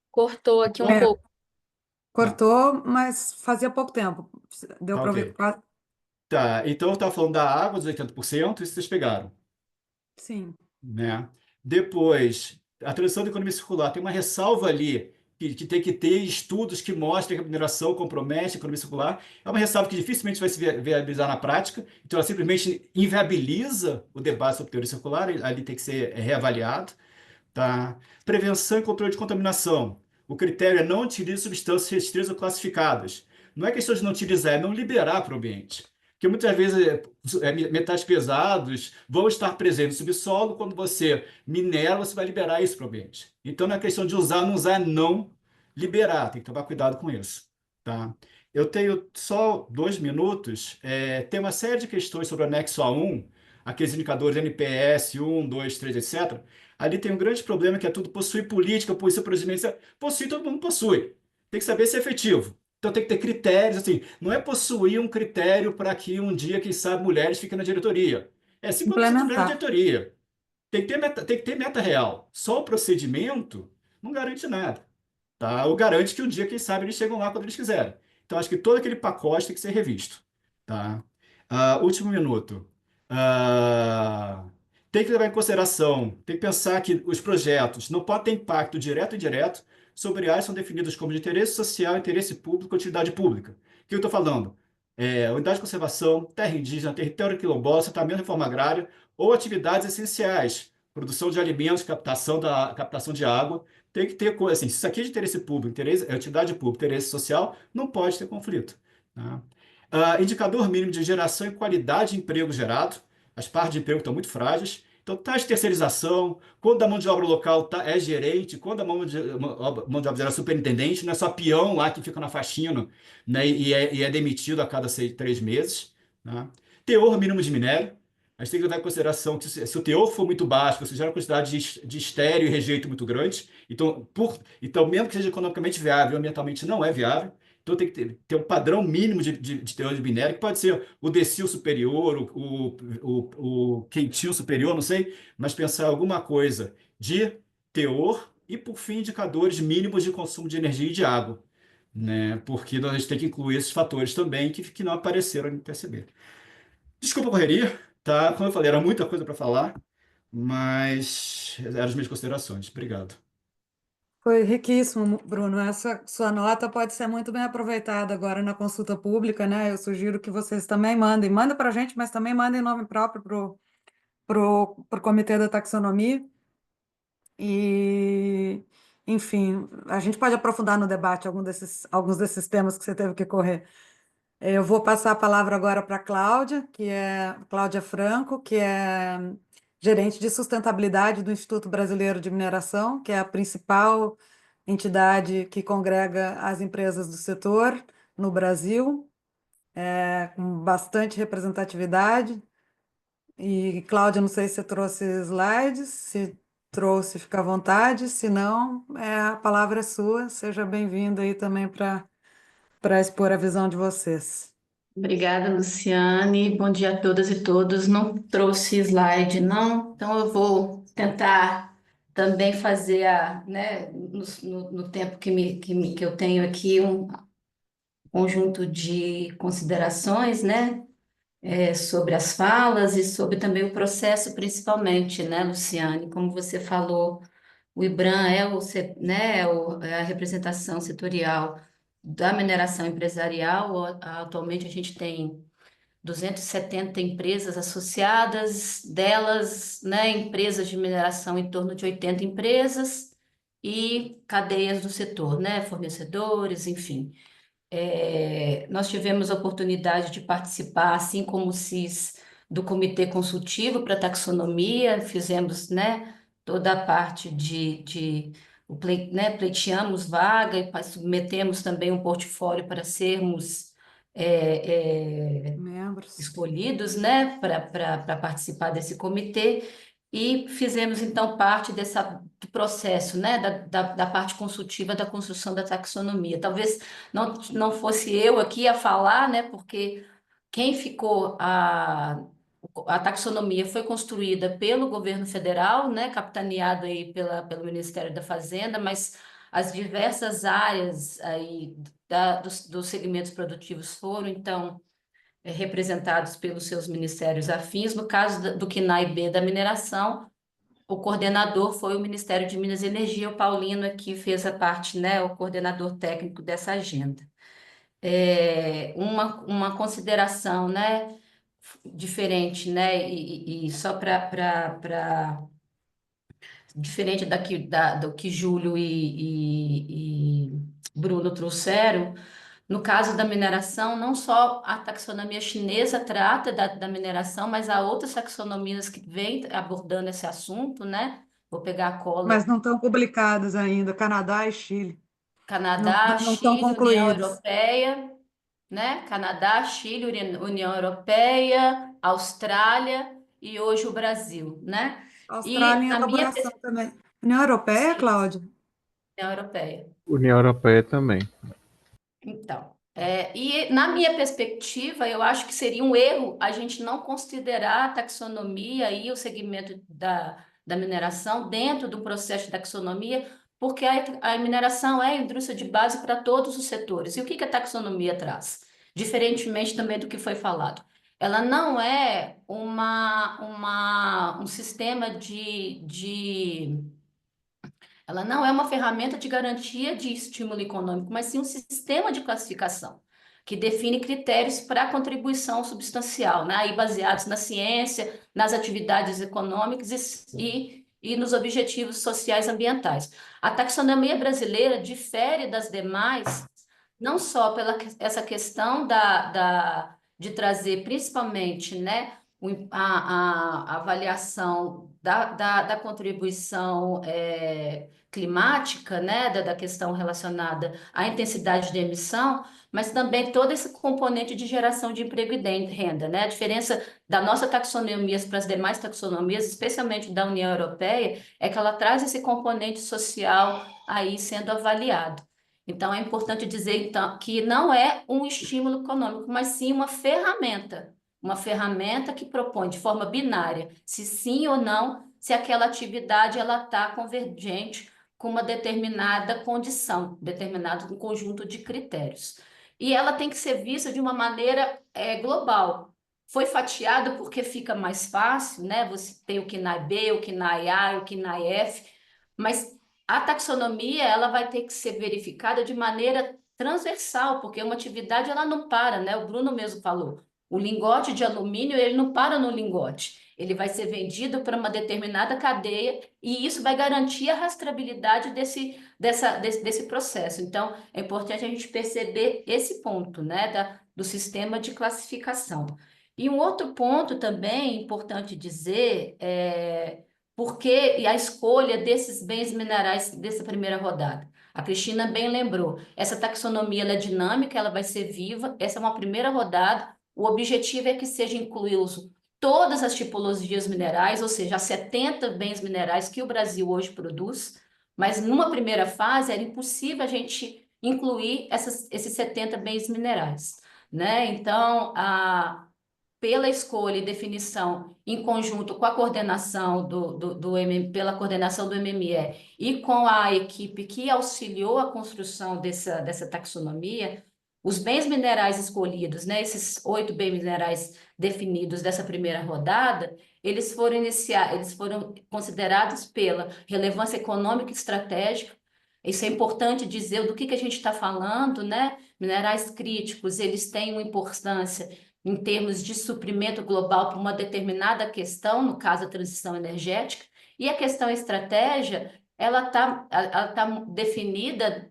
Cortou aqui um É, pouco. Tá, cortou, mas fazia pouco tempo. Deu tá para ouvir ok. quase. Tá, então eu estava falando da água dos 80%, isso vocês pegaram, Sim. né? Depois, a transição da economia circular tem uma ressalva ali que tem que ter estudos que mostrem que a mineração compromete a economia circular. É uma ressalva que dificilmente vai se viabilizar na prática, então ela simplesmente inviabiliza o debate sobre teoria circular, ali tem que ser reavaliado. Tá? Prevenção e controle de contaminação. O critério é não utilize substâncias restritas ou classificadas. Não é questão de não utilizar, é não liberar para o ambiente. Porque muitas vezes metais pesados vão estar presentes no subsolo, quando você minera, você vai liberar isso para o ambiente. Então não é questão de usar, não usar, é não liberar. Tem que tomar cuidado com isso. Tá? Eu tenho só 2 minutos. Tem uma série de questões sobre o anexo A1, aqueles indicadores NPS 1, 2, 3, etc. Ali tem um grande problema que é tudo possui política, possui procedimento. Possui, todo mundo possui. Tem que saber se é efetivo. Então tem que ter critérios, assim, não é possuir um critério para que um dia, quem sabe, mulheres fiquem na diretoria. É 50% de mulheres na Implementar. diretoria. Tem que ter meta real. Só o procedimento não garante nada. Tá? Ou garante que um dia, quem sabe, eles chegam lá quando eles quiserem. Então, acho que todo aquele pacote tem que ser revisto. Tá? Último minuto. Ah, tem que levar em consideração, tem que pensar que os projetos não podem ter impacto direto e indireto sobre áreas que são definidas como de interesse social, interesse público, utilidade pública. O que eu estou falando? Unidade de conservação, terra indígena, território quilombola, assentamento e reforma agrária ou atividades essenciais, produção de alimentos, captação de água. Tem que ter coisa assim, se isso aqui é de interesse público, utilidade pública, interesse social, não pode ter conflito. Tá? Indicador mínimo de geração e qualidade de emprego gerado. As partes de emprego estão muito frágeis. Então, taxa de terceirização, quando a mão de obra local é gerente, quando a mão de obra é superintendente, não é só peão lá que fica na faxina, né, e é demitido a cada 3 meses. Né? Teor mínimo de minério. A gente tem que levar em consideração que se o teor for muito baixo, você gera uma quantidade de estéreo e rejeito muito grande. Então, mesmo que seja economicamente viável, ambientalmente não é viável. Então tem que ter um padrão mínimo de teor de minério, que pode ser o decil superior, o quentil superior, não sei, mas pensar alguma coisa de teor e, por fim, indicadores mínimos de consumo de energia e de água. Né? Porque a gente tem que incluir esses fatores também que não apareceram no PCB. Desculpa a correria, tá? Como eu falei, era muita coisa para falar, mas eram as minhas considerações. Obrigado. Foi riquíssimo, Bruno. Essa sua nota pode ser muito bem aproveitada agora na consulta pública, né? Eu sugiro que vocês também mandem. Manda para a gente, mas também mandem nome próprio para o Comitê da Taxonomia. E, enfim, a gente pode aprofundar no debate alguns desses temas que você teve que correr. Eu vou passar a palavra agora para a Cláudia, Cláudia Franco, que é gerente de sustentabilidade do Instituto Brasileiro de Mineração, que é a principal entidade que congrega as empresas do setor no Brasil, com bastante representatividade. E, Cláudia, não sei se você trouxe slides, se trouxe, fica à vontade, se não, a palavra é sua, seja bem-vinda aí também para expor a visão de vocês. Obrigada, Luciane. Bom dia a todas e todos. Não trouxe slide, não, então eu vou tentar também fazer né, no tempo que eu tenho aqui um conjunto de considerações, né, sobre as falas e sobre também o processo, principalmente, né, Luciane, como você falou. O IBRAM é a representação setorial da mineração empresarial. Atualmente, a gente tem 270 empresas associadas, delas, né, empresas de mineração em torno de 80 empresas e cadeias do setor, né, fornecedores, enfim. Nós tivemos a oportunidade de participar, assim como o CIS, do Comitê Consultivo para Taxonomia, fizemos, né, toda a parte pleiteamos vaga e submetemos também um portfólio para sermos Membros. escolhidos, né, para participar desse comitê, e fizemos então parte do processo, né, da parte consultiva da construção da taxonomia. Talvez não fosse eu aqui a falar, né, porque quem ficou a taxonomia foi construída pelo governo federal, né, capitaneado aí pelo Ministério da Fazenda, mas as diversas áreas aí dos segmentos produtivos foram, então, representados pelos seus ministérios afins. No caso do CNAE-B da mineração, o coordenador foi o Ministério de Minas e Energia, o Paulino, que fez a parte, né, o coordenador técnico dessa agenda. Uma consideração, né, diferente, né, e só diferente do que Júlio e Bruno trouxeram. No caso da mineração, não só a taxonomia chinesa trata da mineração, mas há outras taxonomias que vêm abordando esse assunto, né? Vou pegar a cola: Mas não estão publicados ainda, Canadá e Chile. Não, Canadá, não estão Chile, União concluídos. Europeia, né? Canadá, Chile, União Europeia, Austrália e hoje o Brasil, né? Austrália E em a minha elaboração também. União Europeia, pesquisa, Cláudia? União Europeia. União Europeia também. Então, e na minha perspectiva, eu acho que seria um erro a gente não considerar a taxonomia e o segmento da mineração dentro do processo de taxonomia, porque a mineração é a indústria de base para todos os setores. E o que a taxonomia traz? Diferentemente também do que foi falado. Ela não é um sistema ela não é uma ferramenta de garantia de estímulo econômico, mas sim um sistema de classificação que define critérios para contribuição substancial, né? Aí baseados na ciência, nas atividades econômicas e nos objetivos sociais e ambientais. A taxonomia brasileira difere das demais não só pela essa questão de trazer principalmente, né, a avaliação da contribuição climática, né, da questão relacionada à intensidade de emissão, mas também todo esse componente de geração de emprego e renda, né? A diferença da nossa taxonomia para as demais taxonomias, especialmente da União Europeia, é que ela traz esse componente social aí sendo avaliado. Então, é importante dizer então, que não é um estímulo econômico, mas sim uma ferramenta que propõe de forma binária, se sim ou não, se aquela atividade ela está convergente com uma determinada condição, determinado conjunto de critérios. E ela tem que ser vista de uma maneira global. Foi fatiado porque fica mais fácil, né? Você tem o KNAE-B, o KNAE-A, o KNAE-F, mas a taxonomia ela vai ter que ser verificada de maneira transversal, porque uma atividade ela não para, né? O Bruno mesmo falou. O lingote de alumínio, ele não para no lingote. Ele vai ser vendido para uma determinada cadeia e isso vai garantir a rastreabilidade desse processo. Então, é importante a gente perceber esse ponto, né, do sistema de classificação. E um outro ponto também importante dizer por que a escolha desses bens minerais dessa primeira rodada. A Cristina bem lembrou, essa taxonomia ela é dinâmica, ela vai ser viva, essa é uma primeira rodada. O objetivo é que seja incluído todas as tipologias minerais, ou seja, as 70 bens minerais que o Brasil hoje produz, mas numa primeira fase era impossível a gente incluir esses 70 bens minerais. né? Então, pela escolha e definição em conjunto com a coordenação pela coordenação do MME e com a equipe que auxiliou a construção dessa taxonomia, os bens minerais escolhidos, né, esses 8 bens minerais definidos dessa primeira rodada, eles foram considerados pela relevância econômica e estratégica. Isso é importante dizer do que a gente está falando, né? Minerais críticos, eles têm uma importância em termos de suprimento global para uma determinada questão, no caso a transição energética, e a questão estratégia, ela tá definida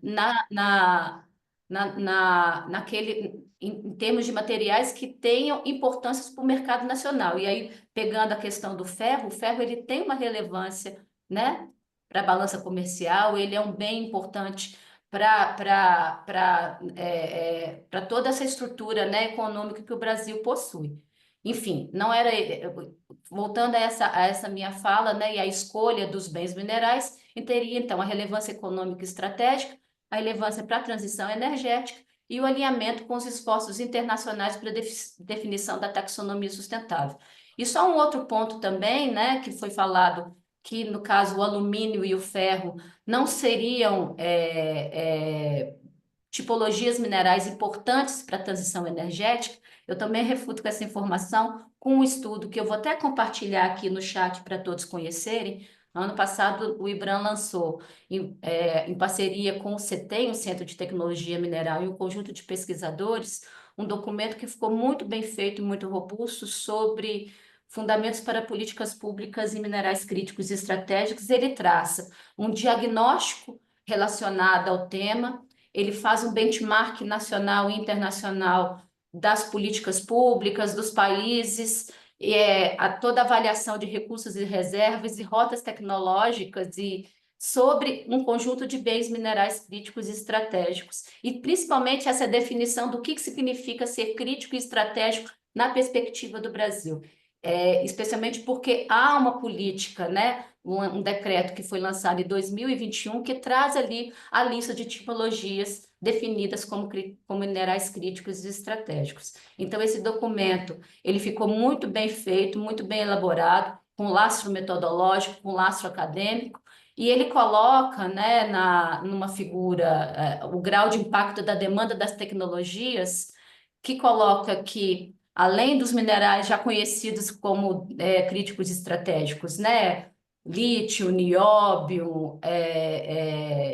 em termos de materiais que tenham importâncias para o mercado nacional. E aí, pegando a questão do ferro, o ferro ele tem uma relevância, né, para a balança comercial, ele é um bem importante para toda essa estrutura, né, econômica que o Brasil possui. Enfim, não era voltando a essa minha fala, né, e a escolha dos bens minerais, teria então a relevância econômica e estratégica, a relevância para a transição energética e o alinhamento com os esforços internacionais para a definição da taxonomia sustentável. E só um outro ponto também, né, que foi falado, que no caso o alumínio e o ferro não seriam tipologias minerais importantes para a transição energética. Eu também refuto com essa informação com um estudo que eu vou até compartilhar aqui no chat para todos conhecerem. Ano passado, o IBRAM lançou, em parceria com o CETEM, o Centro de Tecnologia Mineral, e um conjunto de pesquisadores, um documento que ficou muito bem feito, muito robusto, sobre fundamentos para políticas públicas em minerais críticos e estratégicos. Ele traça um diagnóstico relacionado ao tema, ele faz um benchmark nacional e internacional das políticas públicas, dos países, toda a avaliação de recursos e reservas e rotas tecnológicas e sobre um conjunto de bens minerais críticos e estratégicos. E principalmente essa definição do que significa ser crítico e estratégico na perspectiva do Brasil. Especialmente porque há uma política, né, um decreto que foi lançado em 2021 que traz ali a lista de tipologias definidas como minerais críticos e estratégicos. Então, esse documento ele ficou muito bem feito, muito bem elaborado, com lastro metodológico, com lastro acadêmico, e ele coloca, né, numa figura o grau de impacto da demanda das tecnologias, que coloca que além dos minerais já conhecidos como críticos estratégicos, né? Lítio, nióbio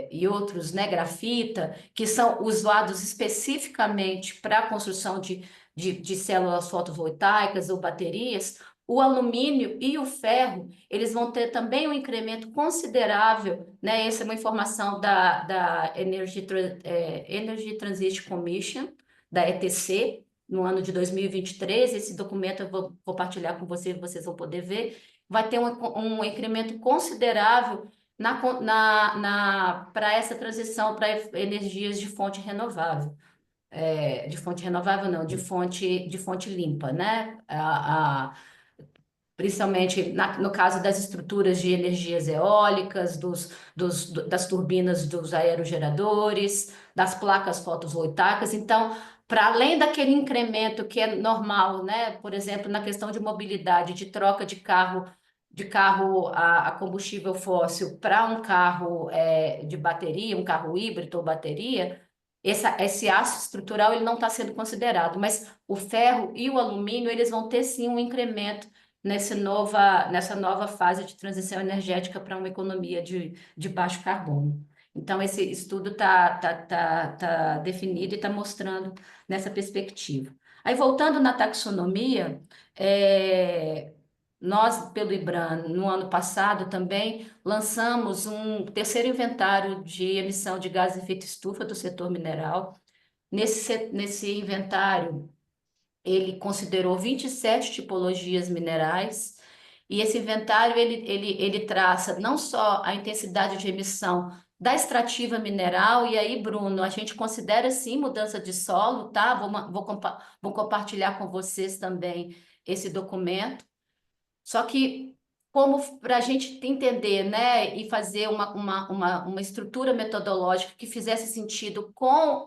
e outros, né? Grafita, que são usados especificamente para a construção de células fotovoltaicas ou baterias, o alumínio e o ferro, eles vão ter também um incremento considerável, né? Essa é uma informação da Energy Transition Commission, da ETC, no ano de 2023, esse documento eu vou compartilhar com vocês, vocês vão poder ver, vai ter um incremento considerável para essa transição para energias de fonte renovável. De fonte renovável não, de fonte limpa, né? Principalmente no caso das estruturas de energias eólicas, das turbinas dos aerogeradores, das placas fotovoltaicas. Então, para além daquele incremento que é normal, né? Por exemplo, na questão de mobilidade, de troca de carro a combustível fóssil para um carro de bateria, um carro híbrido ou bateria, esse aço estrutural ele não está sendo considerado, mas o ferro e o alumínio eles vão ter sim um incremento nessa nova fase de transição energética para uma economia de baixo carbono. Então, esse estudo tá definido e está mostrando nessa perspectiva. Aí, voltando na taxonomia, nós, pelo IBRAM, no ano passado também lançamos um terceiro inventário de emissão de gases de efeito estufa do setor mineral. Nesse inventário, ele considerou 27 tipologias minerais, e esse inventário ele traça não só a intensidade de emissão da extrativa mineral, e aí, Bruno, a gente considera sim mudança de solo, tá? Vou compartilhar com vocês também esse documento. Só que como para a gente entender, né, e fazer uma estrutura metodológica que fizesse sentido com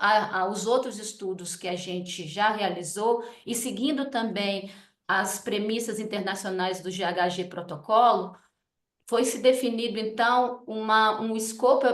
os outros estudos que a gente já realizou e seguindo também as premissas internacionais do GHG Protocolo, foi se definido, então, um escopo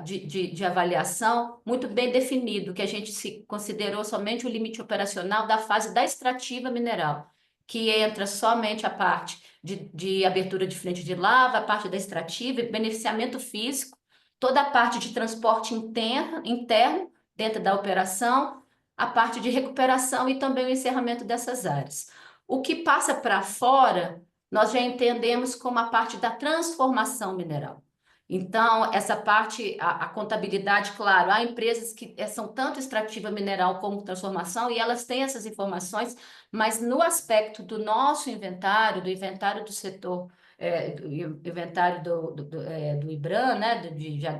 de avaliação muito bem definido, que a gente se considerou somente o limite operacional da fase da extrativa mineral, que entra somente a parte de abertura de frente de lava, a parte da extrativa e beneficiamento físico, toda a parte de transporte interno dentro da operação, a parte de recuperação e também o encerramento dessas áreas. O que passa para fora nós já entendemos como a parte da transformação mineral. Então, essa parte, a contabilidade, claro, há empresas que são tanto extrativa mineral como transformação, e elas têm essas informações, mas no aspecto do nosso inventário, do inventário do setor, do inventário do IBRAM, né,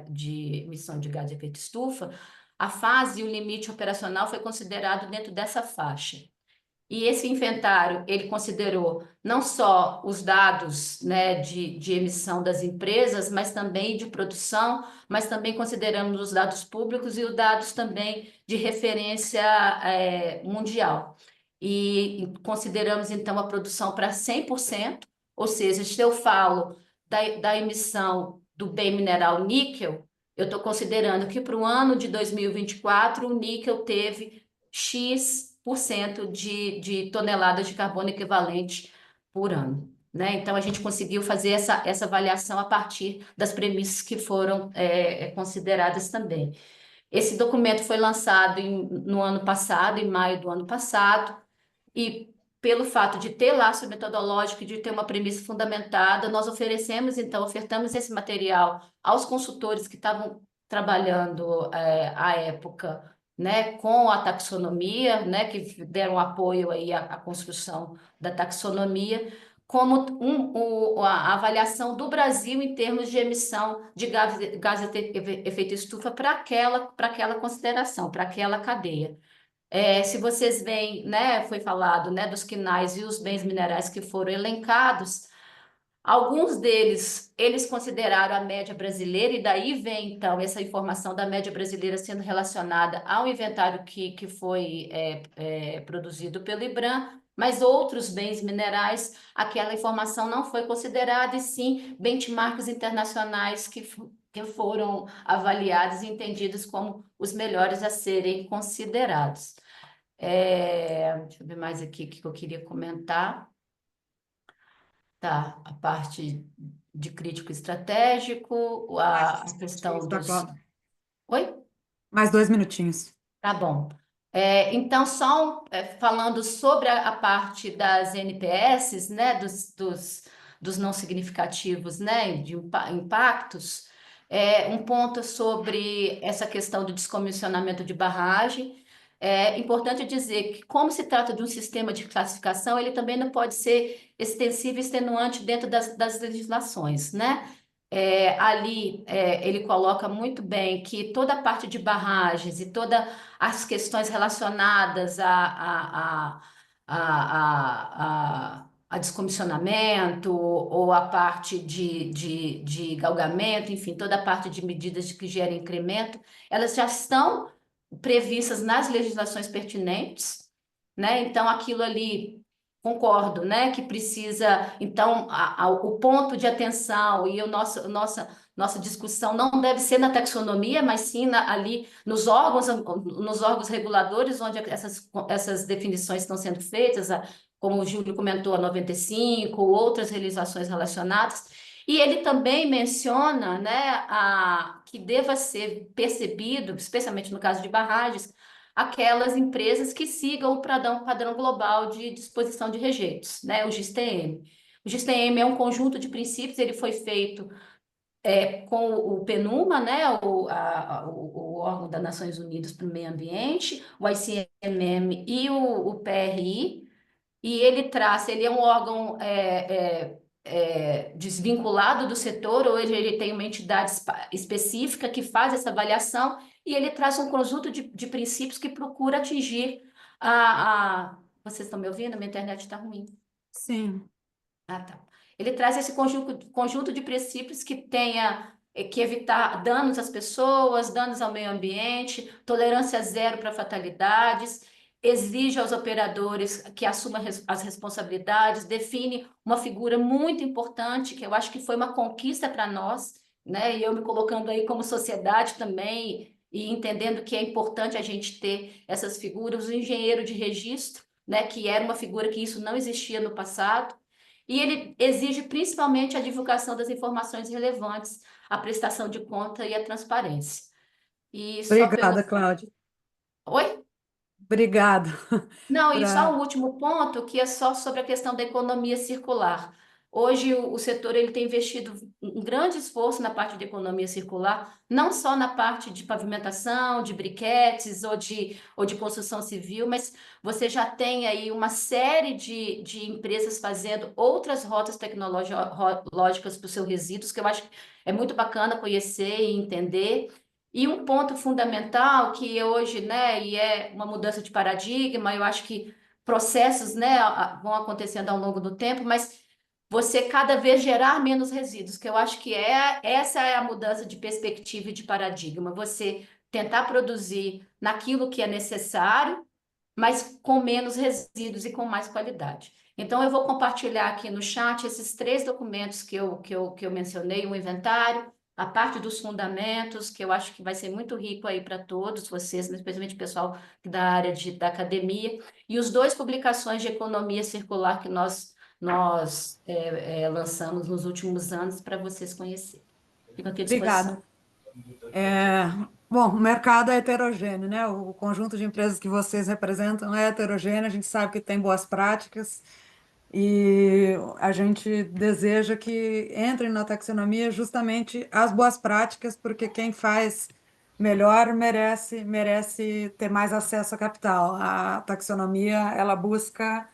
de emissão de gás de efeito estufa, a fase e o limite operacional foi considerado dentro dessa faixa. E esse inventário, ele considerou não só os dados, né, de emissão das empresas, mas também de produção, mas também consideramos os dados públicos e os dados também de referência mundial. E consideramos, então, a produção para 100%, ou seja, se eu falo da emissão do bem mineral níquel, eu estou considerando que para o ano de 2024, o níquel teve X% de toneladas de carbono equivalente por ano, né? Então, a gente conseguiu fazer essa avaliação a partir das premissas que foram consideradas também. Esse documento foi lançado no ano passado, em maio do ano passado, e pelo fato de ter laço metodológico e de ter uma premissa fundamentada, nós ofertamos esse material aos consultores que estavam trabalhando à época, né, com a taxonomia, né, que deram apoio aí à construção da taxonomia, como a avaliação do Brasil em termos de emissão de gás de efeito estufa para aquela consideração, para aquela cadeia. Se vocês veem, né, foi falado, né, dos quinais e os bens minerais que foram elencados, alguns deles, eles consideraram a média brasileira, e daí vem, então, essa informação da média brasileira sendo relacionada ao inventário que foi produzido pelo IBRAM, mas outros bens minerais, aquela informação não foi considerada, e sim benchmarks internacionais que foram avaliados e entendidos como os melhores a serem considerados. Deixa eu ver mais aqui o que eu queria comentar. Tá, a parte de crítico estratégico, a questão Está dos... claro. Oi? Mais 2 minutinhos. Tá bom. Então, só falando sobre a parte das NPS, né, dos não significativos, né, de impactos, um ponto sobre essa questão do descomissionamento de barragem. É importante dizer que, como se trata de um sistema de classificação, ele também não pode ser extensivo e extenuante dentro das legislações, né? Ali ele coloca muito bem que toda a parte de barragens e todas as questões relacionadas a descomissionamento ou a parte de galgamento, enfim, toda a parte de medidas que gerem incremento, elas já estão previstas nas legislações pertinentes, né? Então, aquilo ali, concordo, né? Que precisa, então, o ponto de atenção e nossa discussão não deve ser na taxonomia, mas sim ali nos órgãos reguladores, onde essas definições estão sendo feitas, como o Júlio comentou, a 95, outras legislações relacionadas. E ele também menciona, né, que deva ser percebido, especialmente no caso de barragens, aquelas empresas que sigam o padrão global de disposição de rejeitos, né, o GISTM. O GISTM é um conjunto de princípios, ele foi feito com o PNUMA, né, o órgão das Nações Unidas para o Meio Ambiente, o ICMM e o PRI, e ele é um órgão desvinculado do setor, ou ele tem uma entidade específica que faz essa avaliação, e ele traz um conjunto de princípios que procura atingir Vocês estão me ouvindo? Minha internet está ruim. Sim. Ah, tá. ele traz esse conjunto de princípios que tenha que evitar danos às pessoas, danos ao meio ambiente, tolerância zero para fatalidades, exige aos operadores que assumam as responsabilidades, define uma figura muito importante, que eu acho que foi uma conquista para nós, né? E eu me colocando aí como sociedade também, e entendendo que é importante a gente ter essas figuras, o engenheiro de registro, né? Que era uma figura que isso não existia no passado. E ele exige principalmente a divulgação das informações relevantes, a prestação de conta e a transparência. E só Obrigada, Cláudia. Oi? Obrigada. Não, e só Pra... o último ponto, que é só sobre a questão da economia circular. Hoje o setor ele tem investido um grande esforço na parte de economia circular, não só na parte de pavimentação, de briquetes ou de construção civil, mas você já tem aí uma série de empresas fazendo outras rotas tecnológicas para os seus resíduos, que eu acho que é muito bacana conhecer e entender. E um ponto fundamental que hoje, né, e é uma mudança de paradigma, eu acho que processos, né, vão acontecendo ao longo do tempo, mas você cada vez gerar menos resíduos, que eu acho que essa é a mudança de perspectiva e de paradigma. Você tentar produzir naquilo que é necessário, mas com menos resíduos e com mais qualidade. Então, eu vou compartilhar aqui no chat esses 3 documentos que eu mencionei, o inventário, a parte dos fundamentos, que eu acho que vai ser muito rico aí para todos vocês, especialmente o pessoal da área da academia, e os 2 publicações de economia circular que nós lançamos nos últimos anos para vocês conhecerem. Fico aqui à disposição. Obrigada. Bom, o mercado é heterogêneo, né? O conjunto de empresas que vocês representam é heterogêneo, a gente sabe que tem boas práticas e a gente deseja que entrem na taxonomia justamente as boas práticas, porque quem faz melhor merece ter mais acesso a capital. A taxonomia, ela busca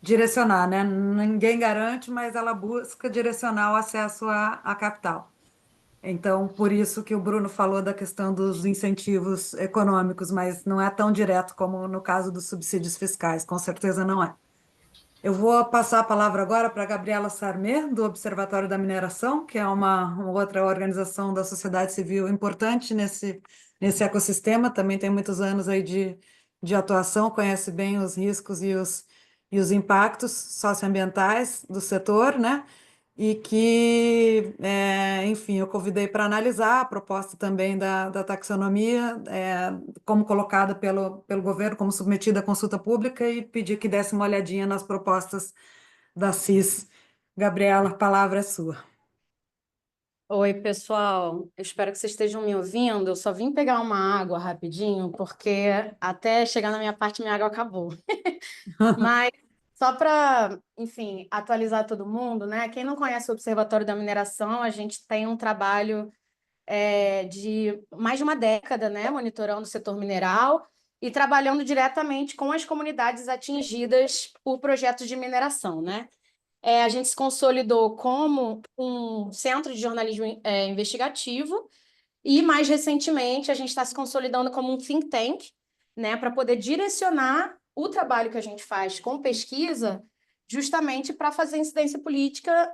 direcionar, né? Ninguém garante, mas ela busca direcionar o acesso a capital. Então, por isso que o Bruno falou da questão dos incentivos econômicos, mas não é tão direto como no caso dos subsídios fiscais, com certeza não é. Eu vou passar a palavra agora para a Gabriela Sarmé, do Observatório da Mineração, que é uma outra organização da sociedade civil importante nesse ecossistema, também tem muitos anos aí de atuação, conhece bem os riscos e os impactos socioambientais do setor, né? E que, enfim, eu convidei para analisar a proposta também da taxonomia, como colocada pelo governo, como submetida à consulta pública, e pedi que desse uma olhadinha nas propostas da CIS. Gabriela, a palavra é sua. Oi, pessoal. Eu espero que vocês estejam me ouvindo. Eu só vim pegar uma água rapidinho, porque até chegar na minha parte, minha água acabou. Mas só para, enfim, atualizar todo mundo, né? Quem não conhece o Observatório da Mineração, a gente tem um trabalho de mais de uma década, né? Monitorando o setor mineral e trabalhando diretamente com as comunidades atingidas por projetos de mineração, né? A gente se consolidou como um centro de jornalismo investigativo e, mais recentemente, a gente está se consolidando como um think tank, né, para poder direcionar o trabalho que a gente faz com pesquisa justamente para fazer incidência política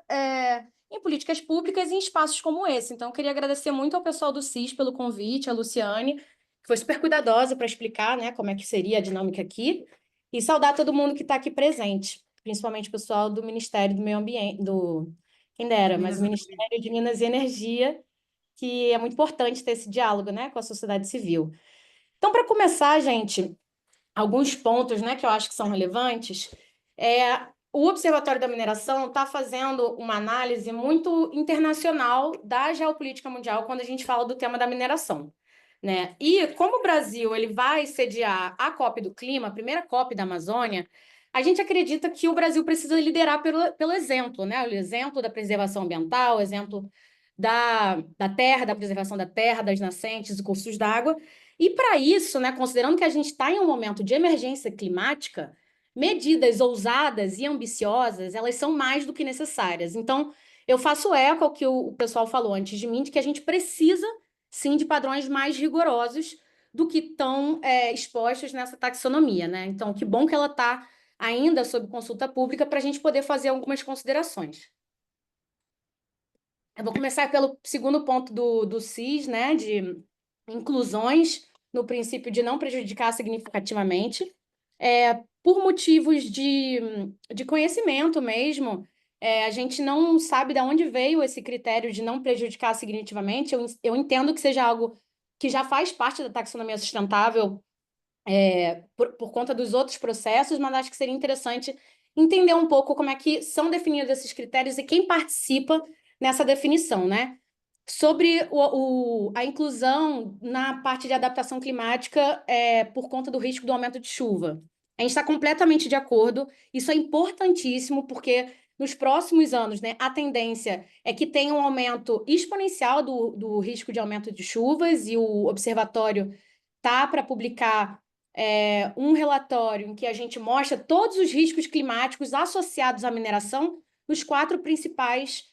em políticas públicas e em espaços como esse. Então, eu queria agradecer muito ao pessoal do CIS pelo convite, a Luciane, que foi super cuidadosa para explicar, né, como é que seria a dinâmica aqui, e saudar todo mundo que está aqui presente, principalmente o pessoal do Ministério do Meio Ambiente, quem dera, mas o Ministério de Minas e Energia, que é muito importante ter esse diálogo, né, com a sociedade civil. Então, para começar, gente, alguns pontos, né, que eu acho que são relevantes, o Observatório da Mineração está fazendo uma análise muito internacional da geopolítica mundial quando a gente fala do tema da mineração, né? E como o Brasil ele vai sediar a COP do Clima, a primeira COP da Amazônia, a gente acredita que o Brasil precisa liderar pelo exemplo, né? O exemplo da preservação ambiental, o exemplo da terra, da preservação da terra, das nascentes e cursos d'água. E para isso, né, considerando que a gente está em um momento de emergência climática, medidas ousadas e ambiciosas, elas são mais do que necessárias. Então, eu faço eco ao que o pessoal falou antes de mim, de que a gente precisa, sim, de padrões mais rigorosos do que estão expostos nessa taxonomia, né? Então, que bom que ela está ainda sob consulta pública para a gente poder fazer algumas considerações. Eu vou começar pelo segundo ponto do CIS, né, de inclusões no princípio de não prejudicar significativamente. Por motivos de conhecimento mesmo, a gente não sabe de onde veio esse critério de não prejudicar significativamente. Eu entendo que seja algo que já faz parte da taxonomia sustentável, por conta dos outros processos, mas acho que seria interessante entender um pouco como é que são definidos esses critérios e quem participa nessa definição, né? Sobre a inclusão na parte de adaptação climática por conta do risco do aumento de chuva. A gente está completamente de acordo, isso é importantíssimo, porque nos próximos anos, né, a tendência é que tenha um aumento exponencial do risco de aumento de chuvas, e o observatório está para publicar um relatório em que a gente mostra todos os riscos climáticos associados à mineração nos 4 principais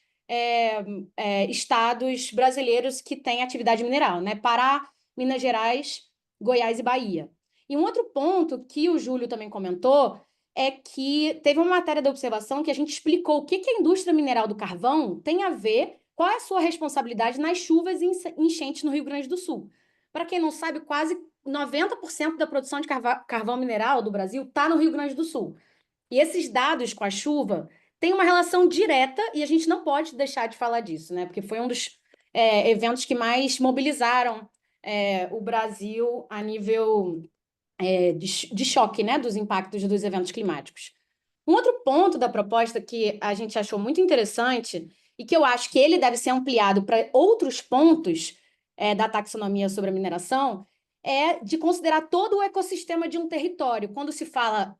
estados brasileiros que têm atividade mineral, né? Pará, Minas Gerais, Goiás e Bahia. E um outro ponto que o Júlio também comentou é que teve uma matéria da observação que a gente explicou o que a indústria mineral do carvão tem a ver, qual é a sua responsabilidade nas chuvas e enchentes no Rio Grande do Sul. Para quem não sabe, quase 90% da produção de carvão mineral do Brasil está no Rio Grande do Sul. E esses dados com a chuva têm uma relação direta, e a gente não pode deixar de falar disso, né? Porque foi um dos eventos que mais mobilizaram o Brasil a nível de choque, né? Dos impactos dos eventos climáticos. Um outro ponto da proposta que a gente achou muito interessante e que eu acho que ele deve ser ampliado para outros pontos da taxonomia sobre a mineração é de considerar todo o ecossistema de um território. Quando se fala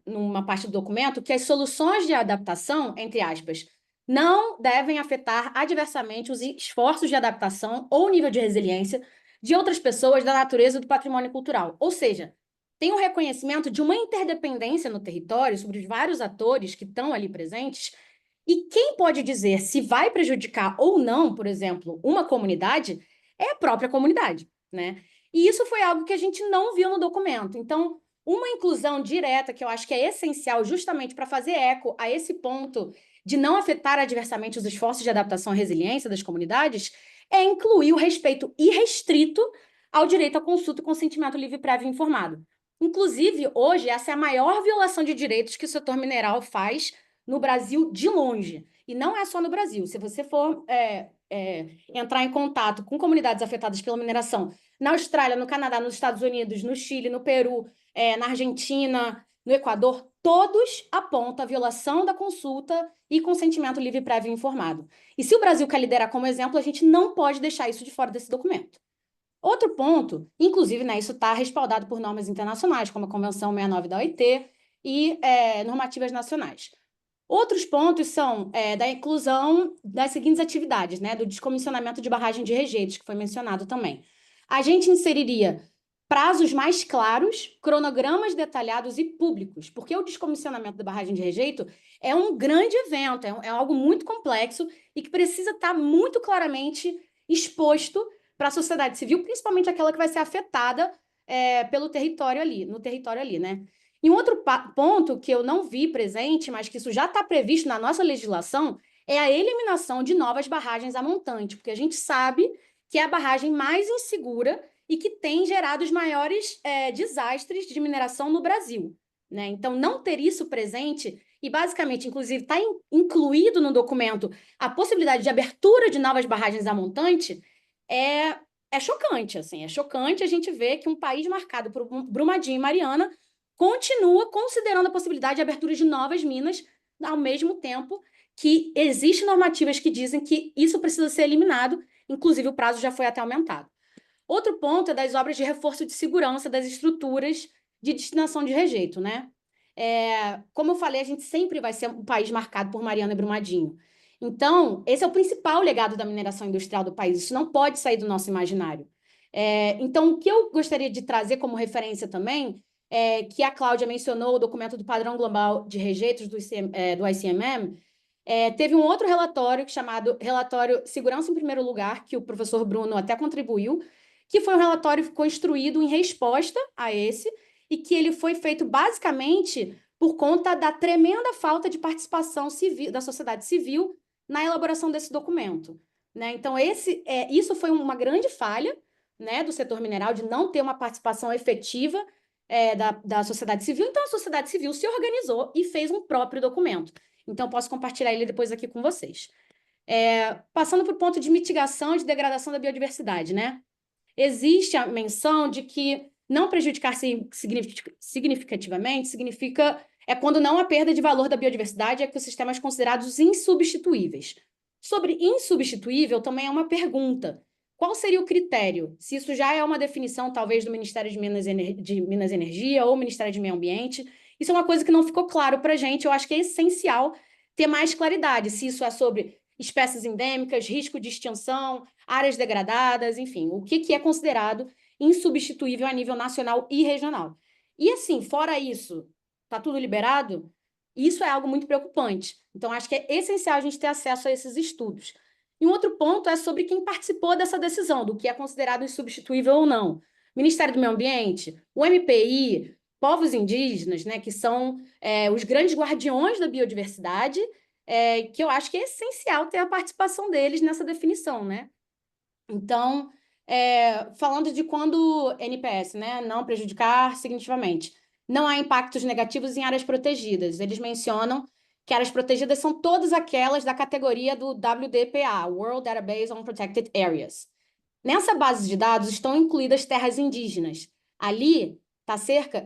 numa parte do documento que as soluções de adaptação, entre aspas, não devem afetar adversamente os esforços de adaptação ou nível de resiliência de outras pessoas, da natureza e do patrimônio cultural. Ou seja, tem um reconhecimento de uma interdependência no território sobre os vários atores que estão ali presentes, e quem pode dizer se vai prejudicar ou não, por exemplo, uma comunidade, é a própria comunidade, né? E isso foi algo que a gente não viu no documento. Então, uma inclusão direta, que eu acho que é essencial justamente para fazer eco a esse ponto de não afetar adversamente os esforços de adaptação e resiliência das comunidades, é incluir o respeito irrestrito ao direito à consulta e consentimento livre, prévio e informado. Inclusive, hoje, essa é a maior violação de direitos que o setor mineral faz no Brasil de longe. E não é só no Brasil. Se você for entrar em contato com comunidades afetadas pela mineração na Austrália, no Canadá, nos Estados Unidos, no Chile, no Peru, na Argentina, no Equador, todos apontam a violação da consulta e consentimento livre, prévio e informado. E se o Brasil quer liderar como exemplo, a gente não pode deixar isso de fora desse documento. Outro ponto, inclusive, né, isso está respaldado por normas internacionais, como a Convenção 69 da OIT e normativas nacionais. Outros pontos são da inclusão das seguintes atividades, né, do descomissionamento de barragem de rejeitos, que foi mencionado também. A gente inseriria prazos mais claros, cronogramas detalhados e públicos, porque o descomissionamento da barragem de rejeito é um grande evento, é algo muito complexo e que precisa estar muito claramente exposto para a sociedade civil, principalmente aquela que vai ser afetada pelo território ali, no território ali, né? E um outro ponto que eu não vi presente, mas que isso já está previsto na nossa legislação, é a eliminação de novas barragens a montante, porque a gente sabe que é a barragem mais insegura e que tem gerado os maiores desastres de mineração no Brasil, né? Então, não ter isso presente, e basicamente, inclusive, está incluído no documento a possibilidade de abertura de novas barragens a montante, é chocante, assim, é chocante a gente ver que um país marcado por Brumadinho e Mariana continua considerando a possibilidade de abertura de novas minas, ao mesmo tempo que existem normativas que dizem que isso precisa ser eliminado, inclusive o prazo já foi até aumentado. Outro ponto é das obras de reforço de segurança das estruturas de destinação de rejeito, né? Como eu falei, a gente sempre vai ser um país marcado por Mariana e Brumadinho. Então, esse é o principal legado da mineração industrial do país. Isso não pode sair do nosso imaginário. Então, o que eu gostaria de trazer como referência também que a Cláudia mencionou, o documento do Padrão Global de Rejeitos do ICMM, teve um outro relatório chamado Relatório Segurança em Primeiro Lugar, que o professor Bruno até contribuiu, que foi um relatório construído em resposta a esse, e que ele foi feito basicamente por conta da tremenda falta de participação civil, da sociedade civil na elaboração desse documento, né? Então, isso foi uma grande falha, né, do setor mineral, de não ter uma participação efetiva da sociedade civil. Então, a sociedade civil se organizou e fez um próprio documento. Então, posso compartilhar ele depois aqui com vocês. Passando para o ponto de mitigação e de degradação da biodiversidade, né? Existe a menção de que não prejudicar significativamente quando não há perda de valor da biodiversidade e ecossistemas considerados insubstituíveis. Sobre insubstituível também é uma pergunta. Qual seria o critério? Se isso já é uma definição, talvez, do Ministério de Minas e Energia ou Ministério de Meio Ambiente, isso é uma coisa que não ficou claro para a gente. Eu acho que é essencial ter mais claridade, se isso é sobre espécies endêmicas, risco de extinção, áreas degradadas, enfim, o que é considerado insubstituível a nível nacional e regional. E assim, fora isso, está tudo liberado? Isso é algo muito preocupante. Então, acho que é essencial a gente ter acesso a esses estudos. E um outro ponto é sobre quem participou dessa decisão, do que é considerado insubstituível ou não. Ministério do Meio Ambiente, o MPI, povos indígenas, né, que são os grandes guardiões da biodiversidade, que eu acho que é essencial ter a participação deles nessa definição, né? Então, falando de quando NPS, né, não prejudicar significativamente, não há impactos negativos em áreas protegidas. Eles mencionam que áreas protegidas são todas aquelas da categoria do WDPA, World Database on Protected Areas. Nessa base de dados estão incluídas terras indígenas. Ali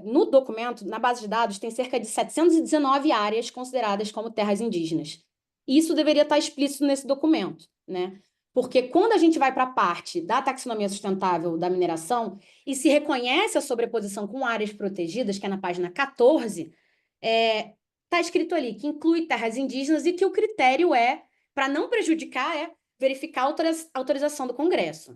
no documento, na base de dados, tem cerca de 719 áreas consideradas como terras indígenas. Isso deveria estar explícito nesse documento, né? Porque quando a gente vai para a parte da taxonomia sustentável da mineração e se reconhece a sobreposição com áreas protegidas, que é na página 14, está escrito ali que inclui terras indígenas e que o critério para não prejudicar, verificar a autorização do Congresso.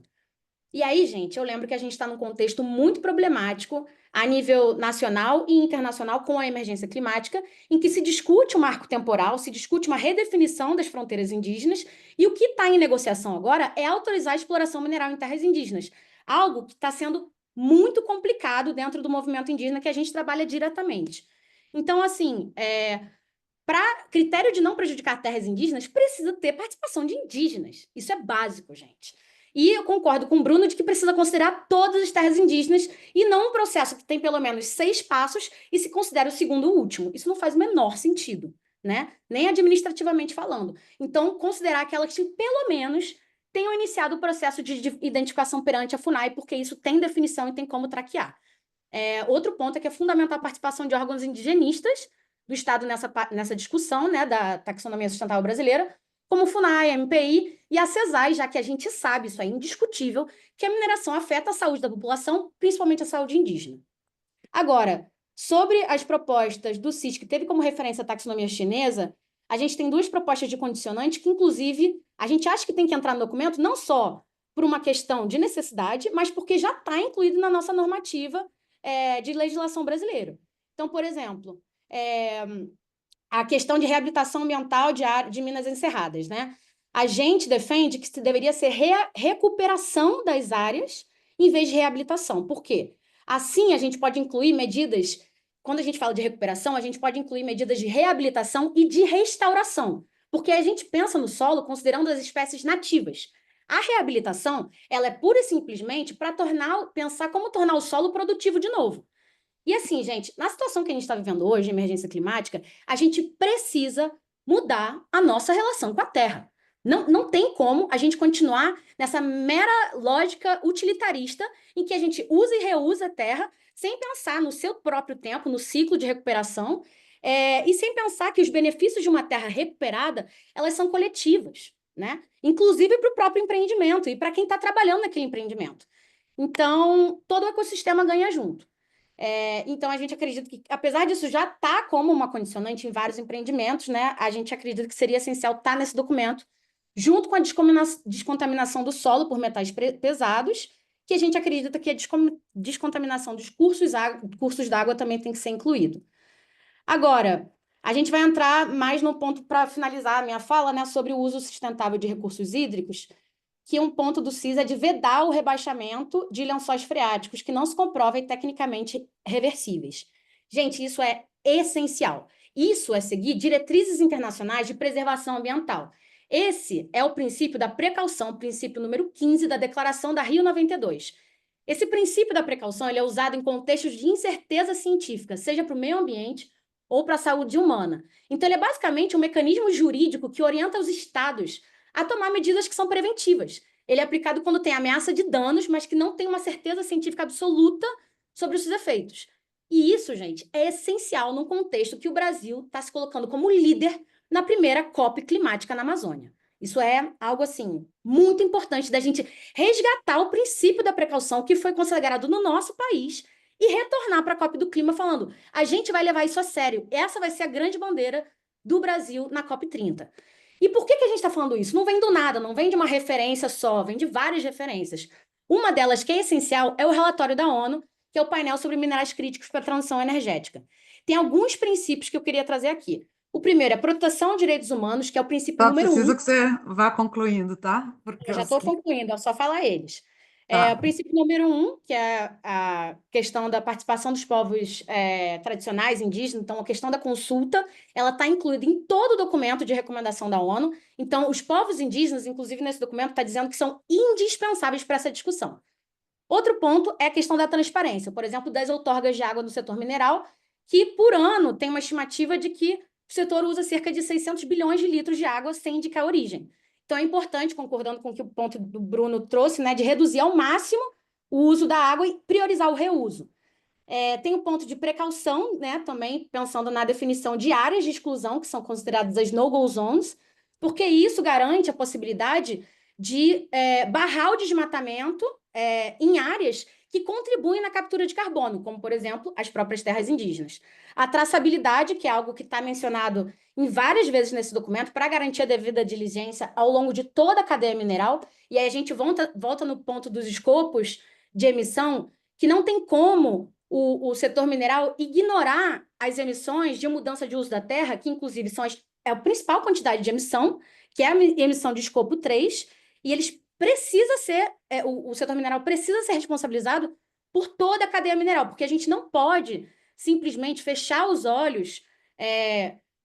E aí, gente, eu lembro que a gente está num contexto muito problemático a nível nacional e internacional com a emergência climática, em que se discute um marco temporal, se discute uma redefinição das fronteiras indígenas, e o que está em negociação agora é autorizar a exploração mineral em terras indígenas, algo que está sendo muito complicado dentro do movimento indígena que a gente trabalha diretamente. Então, assim, para critério de não prejudicar terras indígenas, precisa ter participação de indígenas. Isso é básico, gente. E eu concordo com o Bruno de que precisa considerar todas as terras indígenas e não um processo que tem pelo menos 6 passos e se considera o segundo o último. Isso não faz o menor sentido, né? Nem administrativamente falando. Então, considerar aquelas que pelo menos tenham iniciado o processo de identificação perante a FUNAI, porque isso tem definição e tem como traquear. Outro ponto é que é fundamental a participação de órgãos indigenistas do Estado nessa discussão, né, da taxonomia sustentável brasileira, como FUNAI, MPI e a CESAI, já que a gente sabe, isso é indiscutível, que a mineração afeta a saúde da população, principalmente a saúde indígena. Agora, sobre as propostas do CIS, que teve como referência a taxonomia chinesa, a gente tem 2 propostas de condicionante que, inclusive, a gente acha que tem que entrar no documento não só por uma questão de necessidade, mas porque já está incluído na nossa normativa de legislação brasileira. Então, por exemplo, a questão de reabilitação ambiental de minas encerradas, né? A gente defende que deveria ser recuperação das áreas em vez de reabilitação. Por quê? Assim, a gente pode incluir medidas, quando a gente fala de recuperação, a gente pode incluir medidas de reabilitação e de restauração, porque a gente pensa no solo considerando as espécies nativas. A reabilitação, ela é pura e simplesmente para pensar como tornar o solo produtivo de novo. E assim, gente, na situação que a gente está vivendo hoje, emergência climática, a gente precisa mudar a nossa relação com a Terra. Não tem como a gente continuar nessa mera lógica utilitarista em que a gente usa e reusa a Terra sem pensar no seu próprio tempo, no ciclo de recuperação, e sem pensar que os benefícios de uma Terra recuperada, elas são coletivas, né? Inclusive para o próprio empreendimento e para quem está trabalhando naquele empreendimento. Então, todo o ecossistema ganha junto. Então, a gente acredita que, apesar disso já estar como uma condicionante em vários empreendimentos, né, a gente acredita que seria essencial estar nesse documento, junto com a descontaminação do solo por metais pesados, que a gente acredita que a descontaminação dos cursos d'água também tem que ser incluído. Agora, a gente vai entrar mais no ponto para finalizar a minha fala, né, sobre o uso sustentável de recursos hídricos, que um ponto do CIS é de vedar o rebaixamento de lençóis freáticos que não se comprovem tecnicamente reversíveis. Gente, isso é essencial. Isso é seguir diretrizes internacionais de preservação ambiental. Esse é o princípio da precaução, princípio número 15 da Declaração da Rio 92. Esse princípio da precaução ele é usado em contextos de incerteza científica, seja para o meio ambiente ou para a saúde humana. Então, ele é basicamente um mecanismo jurídico que orienta os estados a tomar medidas que são preventivas. Ele é aplicado quando tem ameaça de danos, mas que não tem uma certeza científica absoluta sobre os seus efeitos. E isso, gente, é essencial num contexto que o Brasil está se colocando como líder na primeira COP climática na Amazônia. Isso é algo, assim, muito importante da gente resgatar o princípio da precaução que foi consagrado no nosso país e retornar para a COP do Clima falando, a gente vai levar isso a sério. Essa vai ser a grande bandeira do Brasil na COP 30. E por que a gente está falando isso? Não vem do nada, não vem de uma referência só, vem de várias referências. Uma delas, que é essencial, é o relatório da ONU, que é o painel sobre minerais críticos para a transição energética. Tem alguns princípios que eu queria trazer aqui. O primeiro é a proteção de direitos humanos, que é o princípio Só número preciso 1. que você vá concluindo, tá? Porque Eu já estou concluindo, é só falar eles. Tá. O princípio número 1, que é a questão da participação dos povos tradicionais, indígenas, então a questão da consulta, ela está incluída em todo o documento de recomendação da ONU. Então, os povos indígenas, inclusive nesse documento, está dizendo que são indispensáveis para essa discussão. Outro ponto é a questão da transparência, por exemplo, das outorgas de água no setor mineral, que por ano tem uma estimativa de que o setor usa cerca de 600 bilhões de litros de água sem indicar a origem. Então é importante, concordando com o que o ponto do Bruno trouxe, né, de reduzir ao máximo o uso da água e priorizar o reuso. Tem o ponto de precaução, né, também pensando na definição de áreas de exclusão, que são consideradas as no-go zones, porque isso garante a possibilidade de barrar o desmatamento em áreas que contribuem na captura de carbono, como, por exemplo, as próprias terras indígenas. A traçabilidade, que é algo que está mencionado em várias vezes nesse documento, para garantir a devida diligência ao longo de toda a cadeia mineral, e aí a gente volta no ponto dos escopos de emissão, que não tem como o setor mineral ignorar as emissões de mudança de uso da terra, que inclusive são a principal quantidade de emissão, que é a emissão de escopo 3, e eles precisa ser, o setor mineral precisa ser responsabilizado por toda a cadeia mineral, porque a gente não pode simplesmente fechar os olhos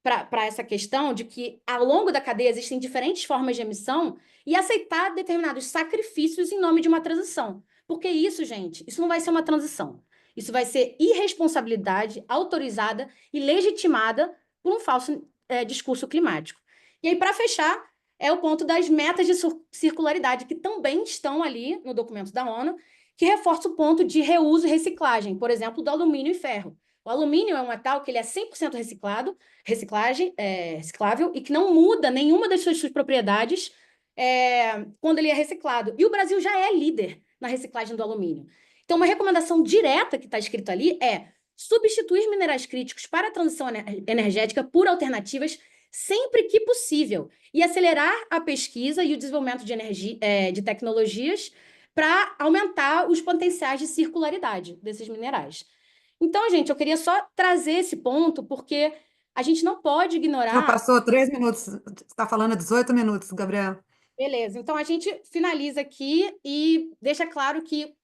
para essa questão de que ao longo da cadeia existem diferentes formas de emissão e aceitar determinados sacrifícios em nome de uma transição. Porque isso, gente, isso não vai ser uma transição. Isso vai ser irresponsabilidade autorizada e legitimada por um falso discurso climático. E aí, para fechar, é o ponto das metas de circularidade, que também estão ali no documento da ONU, que reforça o ponto de reuso e reciclagem, por exemplo, do alumínio e ferro. O alumínio é um metal que ele é 100% reciclável e que não muda nenhuma das suas propriedades quando ele é reciclado. E o Brasil já é líder na reciclagem do alumínio. Então, uma recomendação direta que está escrita ali é substituir minerais críticos para a transição energética por alternativas sempre que possível e acelerar a pesquisa e o desenvolvimento de tecnologias para aumentar os potenciais de circularidade desses minerais. Então, gente, eu queria só trazer esse ponto porque a gente não pode ignorar... Já passou 3 minutos, você está falando 18 minutos, Gabriela. Beleza, então a gente finaliza aqui e deixa claro que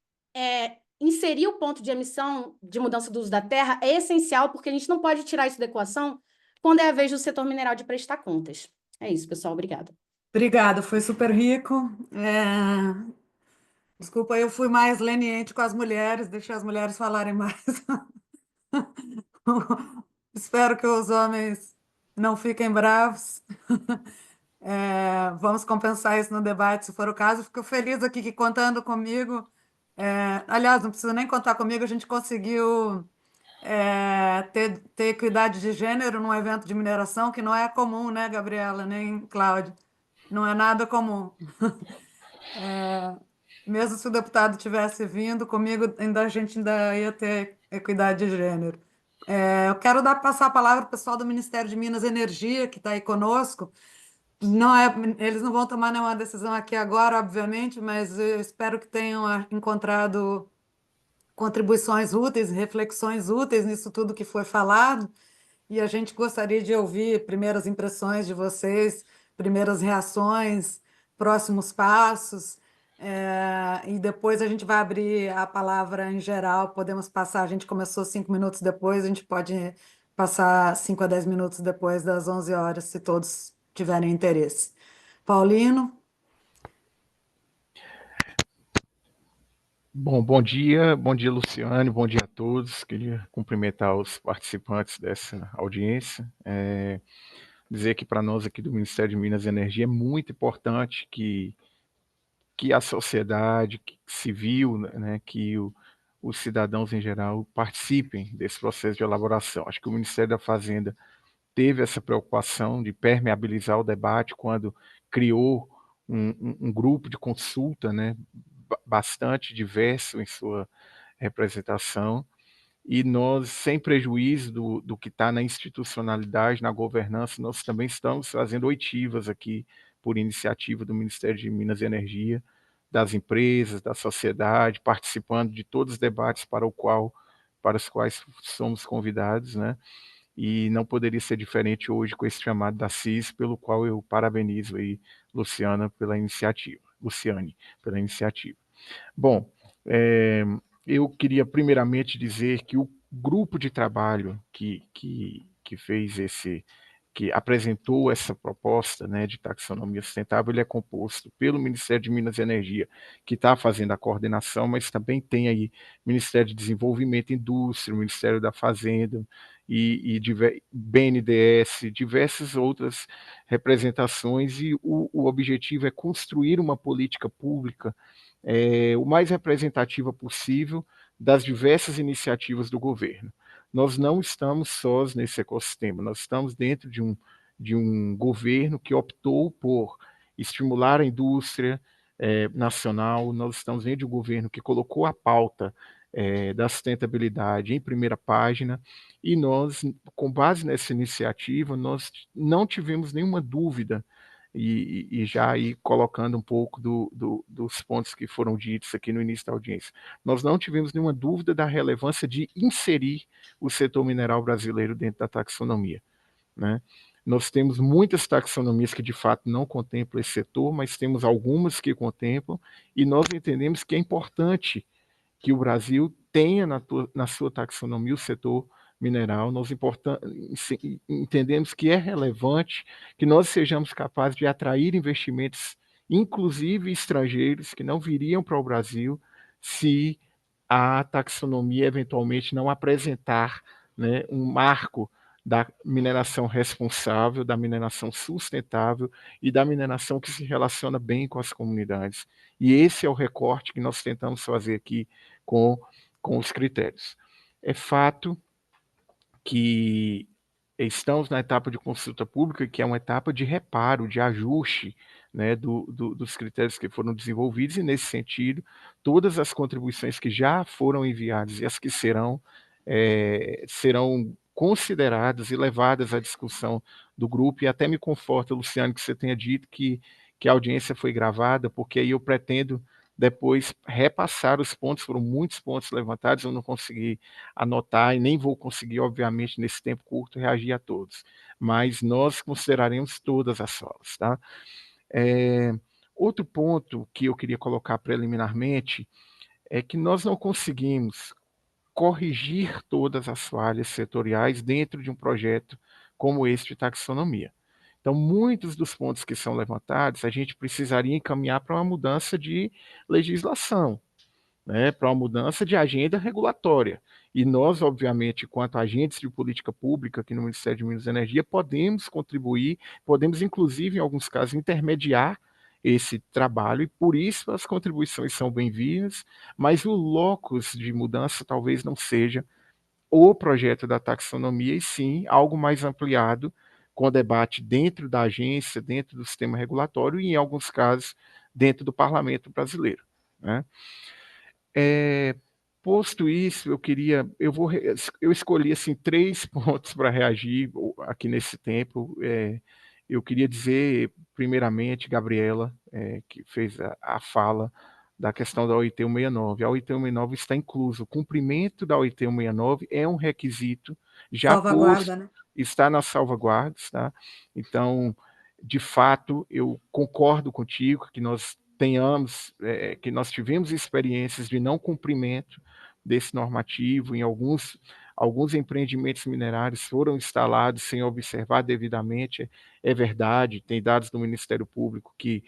inserir o ponto de emissão de mudança do uso da terra é essencial, porque a gente não pode tirar isso da equação quando é a vez do setor mineral de prestar contas. É isso, pessoal, obrigada. Obrigada, foi super rico. Desculpa, eu fui mais leniente com as mulheres, deixei as mulheres falarem mais. Espero que os homens não fiquem bravos. Vamos compensar isso no debate, se for o caso. Fico feliz aqui que contando comigo. Aliás, não precisa nem contar comigo, a gente conseguiu ter equidade de gênero num evento de mineração, que não é comum, né, Gabriela, nem Cláudio? Não é nada comum. Mesmo se o deputado tivesse vindo comigo, a gente ainda ia ter equidade de gênero. Eu quero passar a palavra para o pessoal do Ministério de Minas e Energia, que está aí conosco. Eles não vão tomar nenhuma decisão aqui agora, obviamente, mas eu espero que tenham encontrado contribuições úteis, reflexões úteis nisso tudo que foi falado, e a gente gostaria de ouvir primeiras impressões de vocês, primeiras reações, próximos passos, e depois a gente vai abrir a palavra em geral, podemos passar, a gente começou 5 minutos depois, a gente pode passar 5 a 10 minutos depois das 11 horas, se todos tiverem interesse. Paulino? Bom dia, Luciane, bom dia a todos. Queria cumprimentar os participantes dessa audiência. Dizer que para nós aqui do Ministério de Minas e Energia é muito importante que a sociedade civil, né, que os cidadãos em geral participem desse processo de elaboração. Acho que o Ministério da Fazenda teve essa preocupação de permeabilizar o debate quando criou um grupo de consulta, né, bastante diverso em sua representação, e nós, sem prejuízo do que está na institucionalidade, na governança, nós também estamos fazendo oitivas aqui, por iniciativa do Ministério de Minas e Energia, das empresas, da sociedade, participando de todos os debates para os quais somos convidados, né? E não poderia ser diferente hoje com esse chamado da CIS, pelo qual eu parabenizo aí Luciane pela iniciativa. Bom, eu queria primeiramente dizer que o grupo de trabalho que fez que apresentou essa proposta, né, de taxonomia sustentável, ele é composto pelo Ministério de Minas e Energia, que está fazendo a coordenação, mas também tem aí Ministério de Desenvolvimento e Indústria, Ministério da Fazenda e BNDES, diversas outras representações, e o objetivo é construir uma política pública o mais representativa possível das diversas iniciativas do governo. Nós não estamos sós nesse ecossistema, nós estamos dentro de um governo que optou por estimular a indústria nacional, nós estamos dentro de um governo que colocou a pauta da sustentabilidade em primeira página, e nós, com base nessa iniciativa, nós não tivemos nenhuma dúvida, e já aí colocando um pouco dos pontos que foram ditos aqui no início da audiência, nós não tivemos nenhuma dúvida da relevância de inserir o setor mineral brasileiro dentro da taxonomia, né? Nós temos muitas taxonomias que de fato não contemplam esse setor, mas temos algumas que contemplam, e nós entendemos que é importante que o Brasil tenha na sua taxonomia o setor mineral. Nós entendemos que é relevante que nós sejamos capazes de atrair investimentos, inclusive estrangeiros, que não viriam para o Brasil se a taxonomia eventualmente não apresentar, né, um marco da mineração responsável, da mineração sustentável e da mineração que se relaciona bem com as comunidades. E esse é o recorte que nós tentamos fazer aqui com os critérios. É fato que estamos na etapa de consulta pública, que é uma etapa de reparo, de ajuste, né, dos critérios que foram desenvolvidos, e nesse sentido, todas as contribuições que já foram enviadas e as que serão consideradas e levadas à discussão do grupo, e até me conforta, Luciano, que você tenha dito que a audiência foi gravada, porque aí eu pretendo depois repassar os pontos. Foram muitos pontos levantados, eu não consegui anotar e nem vou conseguir, obviamente, nesse tempo curto, reagir a todos, mas nós consideraremos todas as falas, tá? Outro ponto que eu queria colocar preliminarmente é que nós não conseguimos corrigir todas as falhas setoriais dentro de um projeto como este de taxonomia. Então, muitos dos pontos que são levantados, a gente precisaria encaminhar para uma mudança de legislação, né, para uma mudança de agenda regulatória. E nós, obviamente, quanto agentes de política pública aqui no Ministério de Minas e Energia, podemos contribuir, podemos, inclusive, em alguns casos, intermediar esse trabalho, e por isso as contribuições são bem-vindas, mas o locus de mudança talvez não seja o projeto da taxonomia, e sim algo mais ampliado, com debate dentro da agência, dentro do sistema regulatório e, em alguns casos, dentro do parlamento brasileiro, né? Posto isso, eu escolhi assim 3 pontos para reagir aqui nesse tempo. Eu queria dizer, primeiramente, Gabriela, que fez a fala da questão da OIT 169. A OIT 169 está incluso. O cumprimento da OIT 169 é um requisito já Salvaguarda, né? está nas salvaguardas, tá? Então, de fato, eu concordo contigo que nós tivemos experiências de não cumprimento desse normativo em alguns alguns empreendimentos minerários foram instalados sem observar devidamente, é verdade, tem dados do Ministério Público que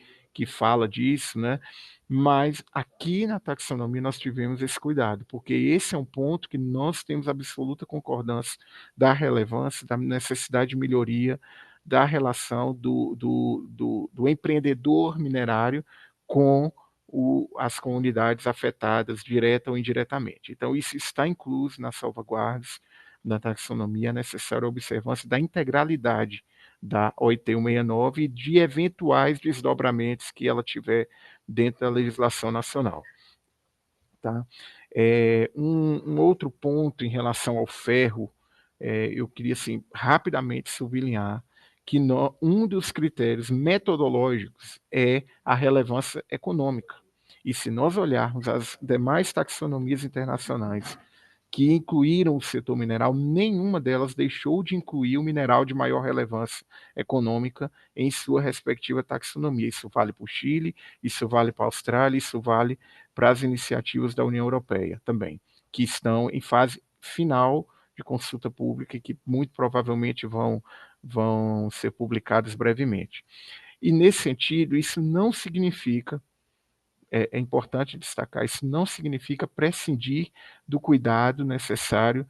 fala disso, né? Mas aqui na taxonomia nós tivemos esse cuidado, porque esse é um ponto que nós temos absoluta concordância da relevância, da necessidade de melhoria da relação do empreendedor minerário com as comunidades afetadas, direta ou indiretamente. Então, isso está incluso nas salvaguardas da taxonomia, a necessária observância da integralidade da OIT 169 e de eventuais desdobramentos que ela tiver dentro da legislação nacional. Tá? Um outro ponto em relação ao ferro, eu queria assim, rapidamente sublinhar que um dos critérios metodológicos é a relevância econômica. E se nós olharmos as demais taxonomias internacionais que incluíram o setor mineral, nenhuma delas deixou de incluir o mineral de maior relevância econômica em sua respectiva taxonomia. Isso vale para o Chile, isso vale para a Austrália, isso vale para as iniciativas da União Europeia também, que estão em fase final de consulta pública e que muito provavelmente vão ser publicadas brevemente. E, nesse sentido, isso não significa, é importante destacar, isso não significa prescindir do cuidado necessário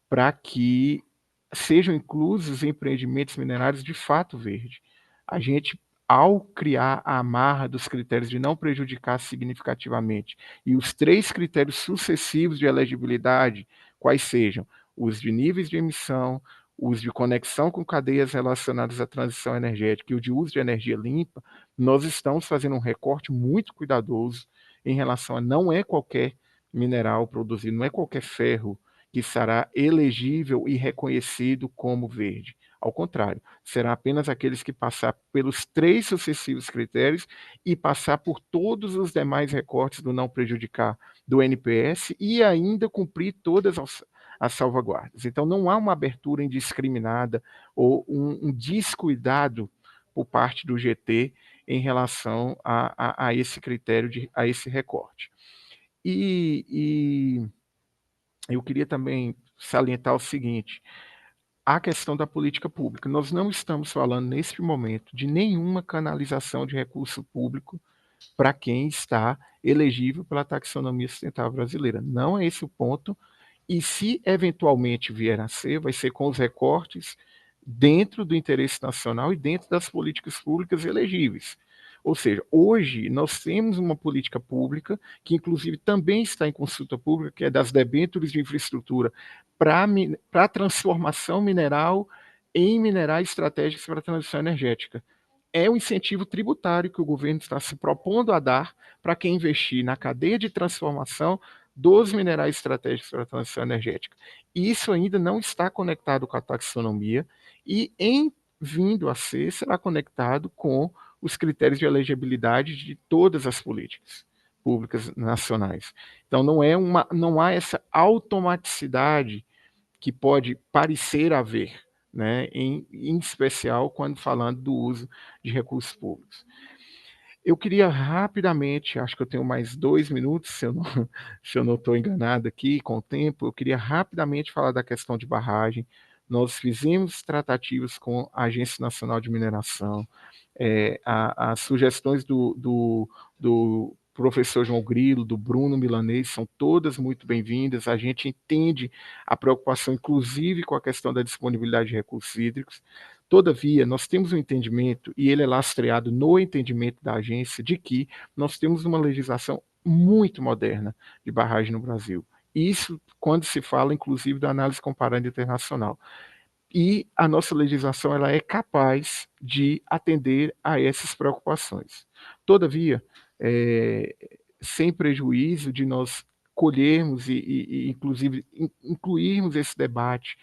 para que sejam inclusos empreendimentos minerários de fato verde. A gente, ao criar a amarra dos critérios de não prejudicar significativamente e os 3 critérios sucessivos de elegibilidade, quais sejam os de níveis de emissão, os de conexão com cadeias relacionadas à transição energética e o de uso de energia limpa, nós estamos fazendo um recorte muito cuidadoso em relação a não é qualquer mineral produzido, não é qualquer ferro que será elegível e reconhecido como verde. Ao contrário, será apenas aqueles que passar pelos 3 sucessivos critérios e passar por todos os demais recortes do não prejudicar do NPS e ainda cumprir todas as salvaguardas. Então, não há uma abertura indiscriminada ou um descuidado por parte do GT em relação a esse critério, a esse recorte. E eu queria também salientar o seguinte, a questão da política pública. Nós não estamos falando, neste momento, de nenhuma canalização de recurso público para quem está elegível pela taxonomia sustentável brasileira. Não é esse o ponto, e se eventualmente vier a ser, vai ser com os recortes dentro do interesse nacional e dentro das políticas públicas elegíveis. Ou seja, hoje nós temos uma política pública, que inclusive também está em consulta pública, que é das debêntures de infraestrutura para a transformação mineral em minerais estratégicos para a transição energética. É um incentivo tributário que o governo está se propondo a dar para quem investir na cadeia de transformação dos minerais estratégicos para a transição energética. Isso ainda não está conectado com a taxonomia e, em vindo a ser, será conectado com os critérios de elegibilidade de todas as políticas públicas nacionais. Então, não há essa automaticidade que pode parecer haver, né, em especial quando falando do uso de recursos públicos. Eu queria rapidamente, acho que eu tenho mais 2 minutos, se eu não estou enganado aqui com o tempo, eu queria rapidamente falar da questão de barragem. Nós fizemos tratativas com a Agência Nacional de Mineração, as sugestões do professor João Grilo, do Bruno Milanês, são todas muito bem-vindas. A gente entende a preocupação, inclusive, com a questão da disponibilidade de recursos hídricos. Todavia, nós temos um entendimento, e ele é lastreado no entendimento da agência, de que nós temos uma legislação muito moderna de barragem no Brasil. Isso quando se fala, inclusive, da análise comparada internacional. E a nossa legislação ela é capaz de atender a essas preocupações. Todavia, sem prejuízo de nós colhermos e inclusive, incluirmos esse debate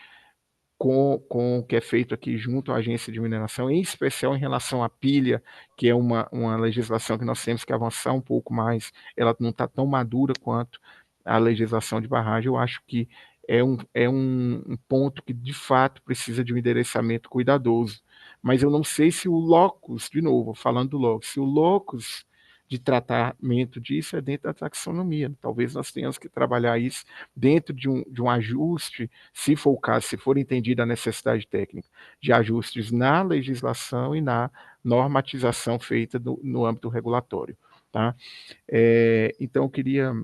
com o que é feito aqui junto à agência de mineração, em especial em relação à pilha, que é uma legislação que nós temos que avançar um pouco mais, ela não está tão madura quanto a legislação de barragem. Eu acho que é um ponto que, de fato, precisa de um endereçamento cuidadoso. Mas eu não sei se o locus, de novo, falando do locus, se o locus de tratamento disso é dentro da taxonomia. Talvez nós tenhamos que trabalhar isso dentro de um ajuste, se for o caso, se for entendida a necessidade técnica, de ajustes na legislação e na normatização feita no âmbito regulatório. Tá? Então, eu queria,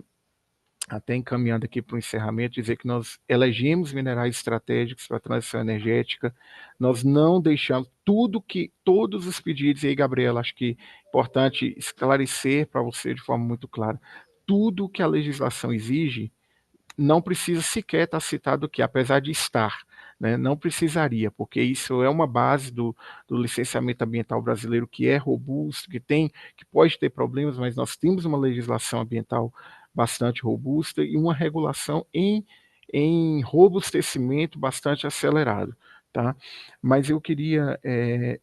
até encaminhando aqui para o encerramento, dizer que nós elegemos minerais estratégicos para a transição energética, nós não deixamos todos os pedidos, e aí, Gabriela, acho que é importante esclarecer para você de forma muito clara, tudo que a legislação exige não precisa sequer estar citado aqui, apesar de estar, né? Não precisaria, porque isso é uma base do licenciamento ambiental brasileiro que é robusto, que pode ter problemas, mas nós temos uma legislação ambiental bastante robusta e uma regulação em robustecimento bastante acelerado. Tá? Mas eu queria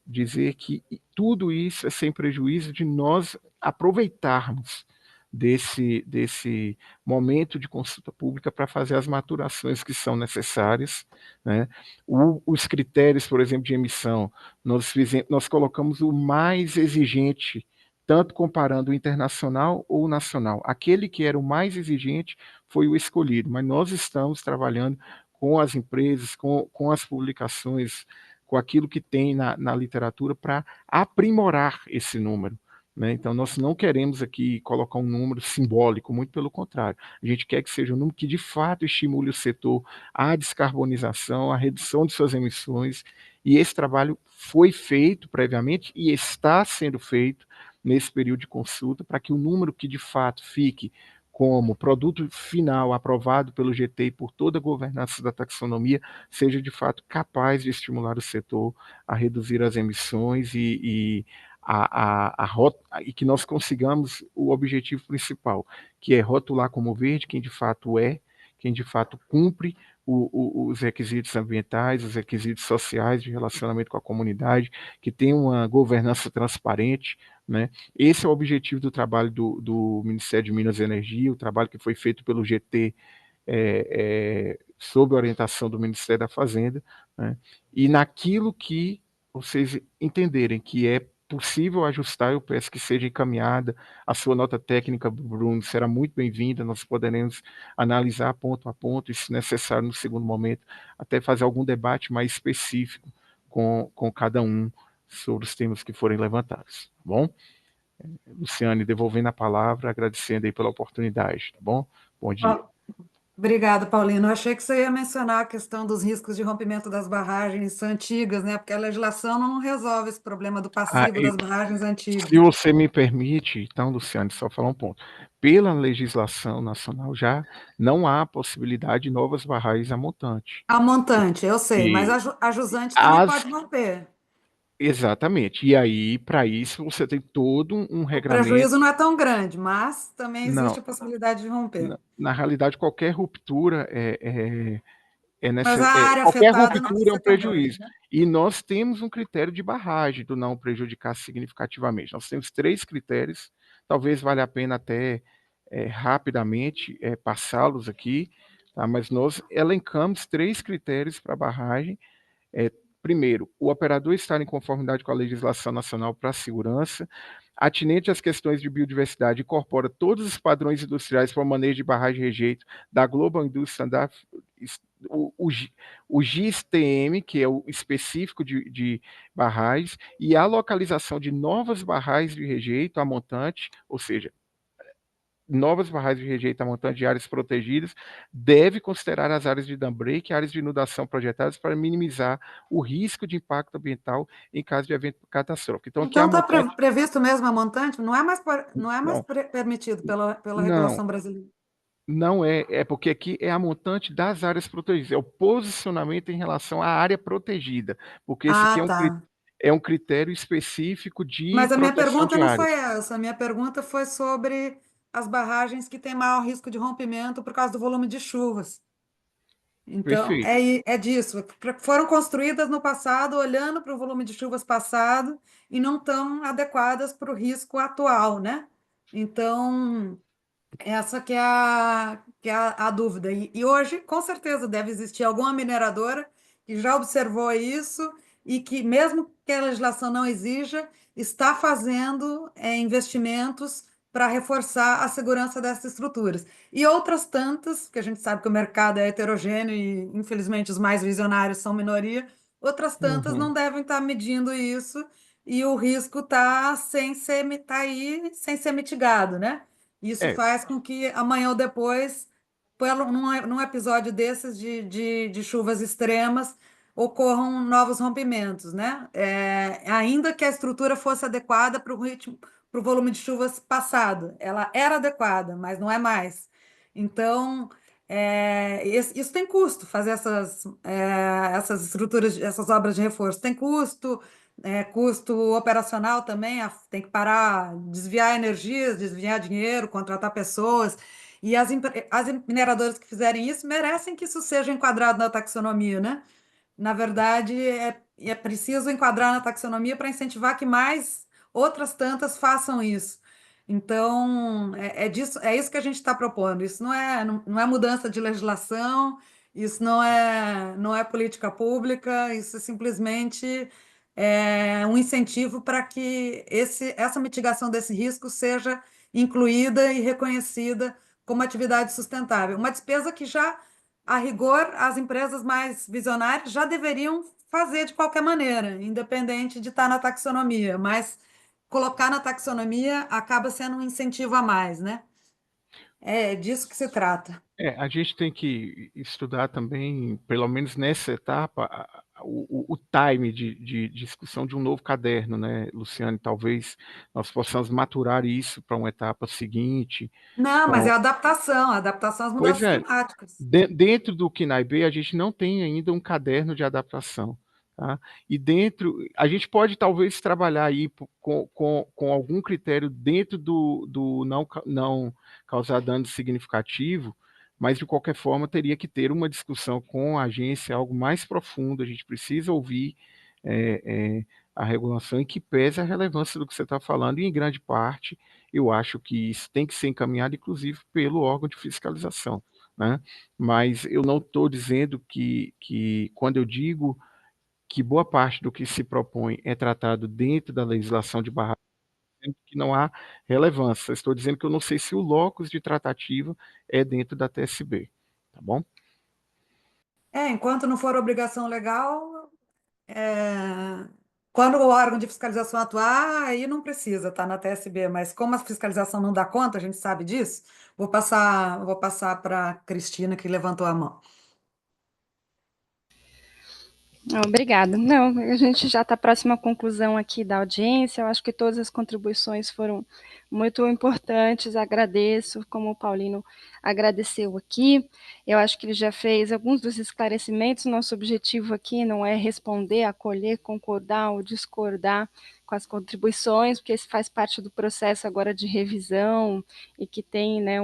dizer que tudo isso é sem prejuízo de nós aproveitarmos desse momento de consulta pública para fazer as maturações que são necessárias, né? Os critérios, por exemplo, de emissão, nós colocamos o mais exigente, tanto comparando o internacional ou o nacional. Aquele que era o mais exigente foi o escolhido, mas nós estamos trabalhando com as empresas, com as publicações, com aquilo que tem na literatura para aprimorar esse número. Né? Então, nós não queremos aqui colocar um número simbólico, muito pelo contrário. A gente quer que seja um número que, de fato, estimule o setor à descarbonização, à redução de suas emissões, e esse trabalho foi feito previamente e está sendo feito nesse período de consulta para que o número que, de fato, fique como produto final aprovado pelo GT e por toda a governança da taxonomia seja, de fato, capaz de estimular o setor a reduzir as emissões e que nós consigamos o objetivo principal, que é rotular como verde quem de fato cumpre os requisitos ambientais, os requisitos sociais de relacionamento com a comunidade, que tem uma governança transparente, né? Esse é o objetivo do trabalho do Ministério de Minas e Energia, o trabalho que foi feito pelo GT sob a orientação do Ministério da Fazenda, né? E naquilo que vocês entenderem que é possível ajustar, eu peço que seja encaminhada a sua nota técnica, Bruno, será muito bem-vinda, nós poderemos analisar ponto a ponto e, se necessário, no segundo momento, até fazer algum debate mais específico com cada um sobre os temas que forem levantados, tá bom? Luciane, devolvendo a palavra, agradecendo aí pela oportunidade, tá bom? Bom dia. Obrigada, Paulino. Eu achei que você ia mencionar a questão dos riscos de rompimento das barragens antigas, né? Porque a legislação não resolve esse problema do passivo das barragens antigas. Se você me permite, então, Luciane, só falar um ponto. Pela legislação nacional já não há possibilidade de novas barragens a montante. A montante, eu sei, mas a jusante também pode romper. Exatamente. E aí, para isso, você tem todo um O regramento. prejuízo não é tão grande, mas também existe Não. a possibilidade de romper. Na realidade, qualquer ruptura é Mas a área qualquer afetada não ruptura é um precisa tão grande, prejuízo. né? E nós temos um critério de barragem do não prejudicar significativamente. Nós temos 3 critérios, talvez valha a pena até rapidamente passá-los aqui, tá? Mas nós elencamos 3 critérios para barragem. Primeiro, o operador estar em conformidade com a legislação nacional para a segurança, atinente às questões de biodiversidade, incorpora todos os padrões industriais para o manejo de barragem e rejeito da Global Industry Standard, o GISTM, que é o específico de barragens, e a localização de novas barragens de rejeito a montante, ou seja, novas barragens de rejeito a montante de áreas protegidas, deve considerar as áreas de dam break e áreas de inundação projetadas para minimizar o risco de impacto ambiental em caso de evento catastrófico. Então está previsto mesmo a montante? Não é mais permitido pela Não. regulação brasileira? Não é porque aqui é a montante das áreas protegidas, é o posicionamento em relação à área protegida, porque esse aqui é um critério específico de Mas a minha proteção pergunta de não áreas. foi essa, a minha pergunta foi sobre as barragens que têm maior risco de rompimento por causa do volume de chuvas. Então, Perfeito. é disso. Foram construídas no passado, olhando para o volume de chuvas passado, e não estão adequadas para o risco atual, né? Então, essa que é a dúvida. E hoje, com certeza, deve existir alguma mineradora que já observou isso e que, mesmo que a legislação não exija, está fazendo investimentos para reforçar a segurança dessas estruturas. E outras tantas, porque a gente sabe que o mercado é heterogêneo e, infelizmente, os mais visionários são minoria, outras tantas não devem estar medindo isso e o risco está tá aí sem ser mitigado, né? Isso É, faz com que amanhã ou depois, num episódio desses de chuvas extremas, ocorram novos rompimentos, né? Ainda que a estrutura fosse adequada para o ritmo, para o volume de chuvas passado, ela era adequada, mas não é mais. Então, isso tem custo, fazer essas estruturas, essas obras de reforço, tem custo, custo operacional também, tem que parar, desviar energias, desviar dinheiro, contratar pessoas. E as mineradoras que fizerem isso merecem que isso seja enquadrado na taxonomia, né? Na verdade, é preciso enquadrar na taxonomia para incentivar que mais outras tantas façam isso. Então, é isso que a gente está propondo. Isso não é mudança de legislação, isso não é política pública, isso é simplesmente um incentivo para que essa mitigação desse risco seja incluída e reconhecida como atividade sustentável. Uma despesa que já a rigor, as empresas mais visionárias já deveriam fazer de qualquer maneira, independente de estar na taxonomia, mas colocar na taxonomia acaba sendo um incentivo a mais, né? É disso que se trata. a gente tem que estudar também, pelo menos nessa etapa, o time de discussão de um novo caderno, né, Luciane? Talvez nós possamos maturar isso para uma etapa seguinte. Não, mas é Com... adaptação às Pois mudanças é, climáticas. dentro do KNAIB, a gente não tem ainda um caderno de adaptação. Tá? E dentro, a gente pode talvez trabalhar aí com algum critério dentro do não causar dano significativo, mas de qualquer forma teria que ter uma discussão com a agência, algo mais profundo. A gente precisa ouvir é, é, a regulação e que pese a relevância do que você está falando, e em grande parte eu acho que isso tem que ser encaminhado, inclusive, pelo órgão de fiscalização. Né? Mas eu não estou dizendo que quando eu digo que boa parte do que se propõe é tratado dentro da legislação de barra, que não há relevância. Estou dizendo que eu não sei se o locus de tratativa é dentro da TSB, tá bom? Enquanto não for obrigação legal, quando o órgão de fiscalização atuar, aí não precisa estar na TSB, mas como a fiscalização não dá conta, a gente sabe disso, vou passar para a Cristina, que levantou a mão. Obrigada. Não, a gente já está próximo à conclusão aqui da audiência. Eu acho que todas as contribuições foram muito importantes. Agradeço, como o Paulino agradeceu aqui. Eu acho que ele já fez alguns dos esclarecimentos. Nosso objetivo aqui não é responder, acolher, concordar ou discordar com as contribuições, porque isso faz parte do processo agora de revisão e que tem, né,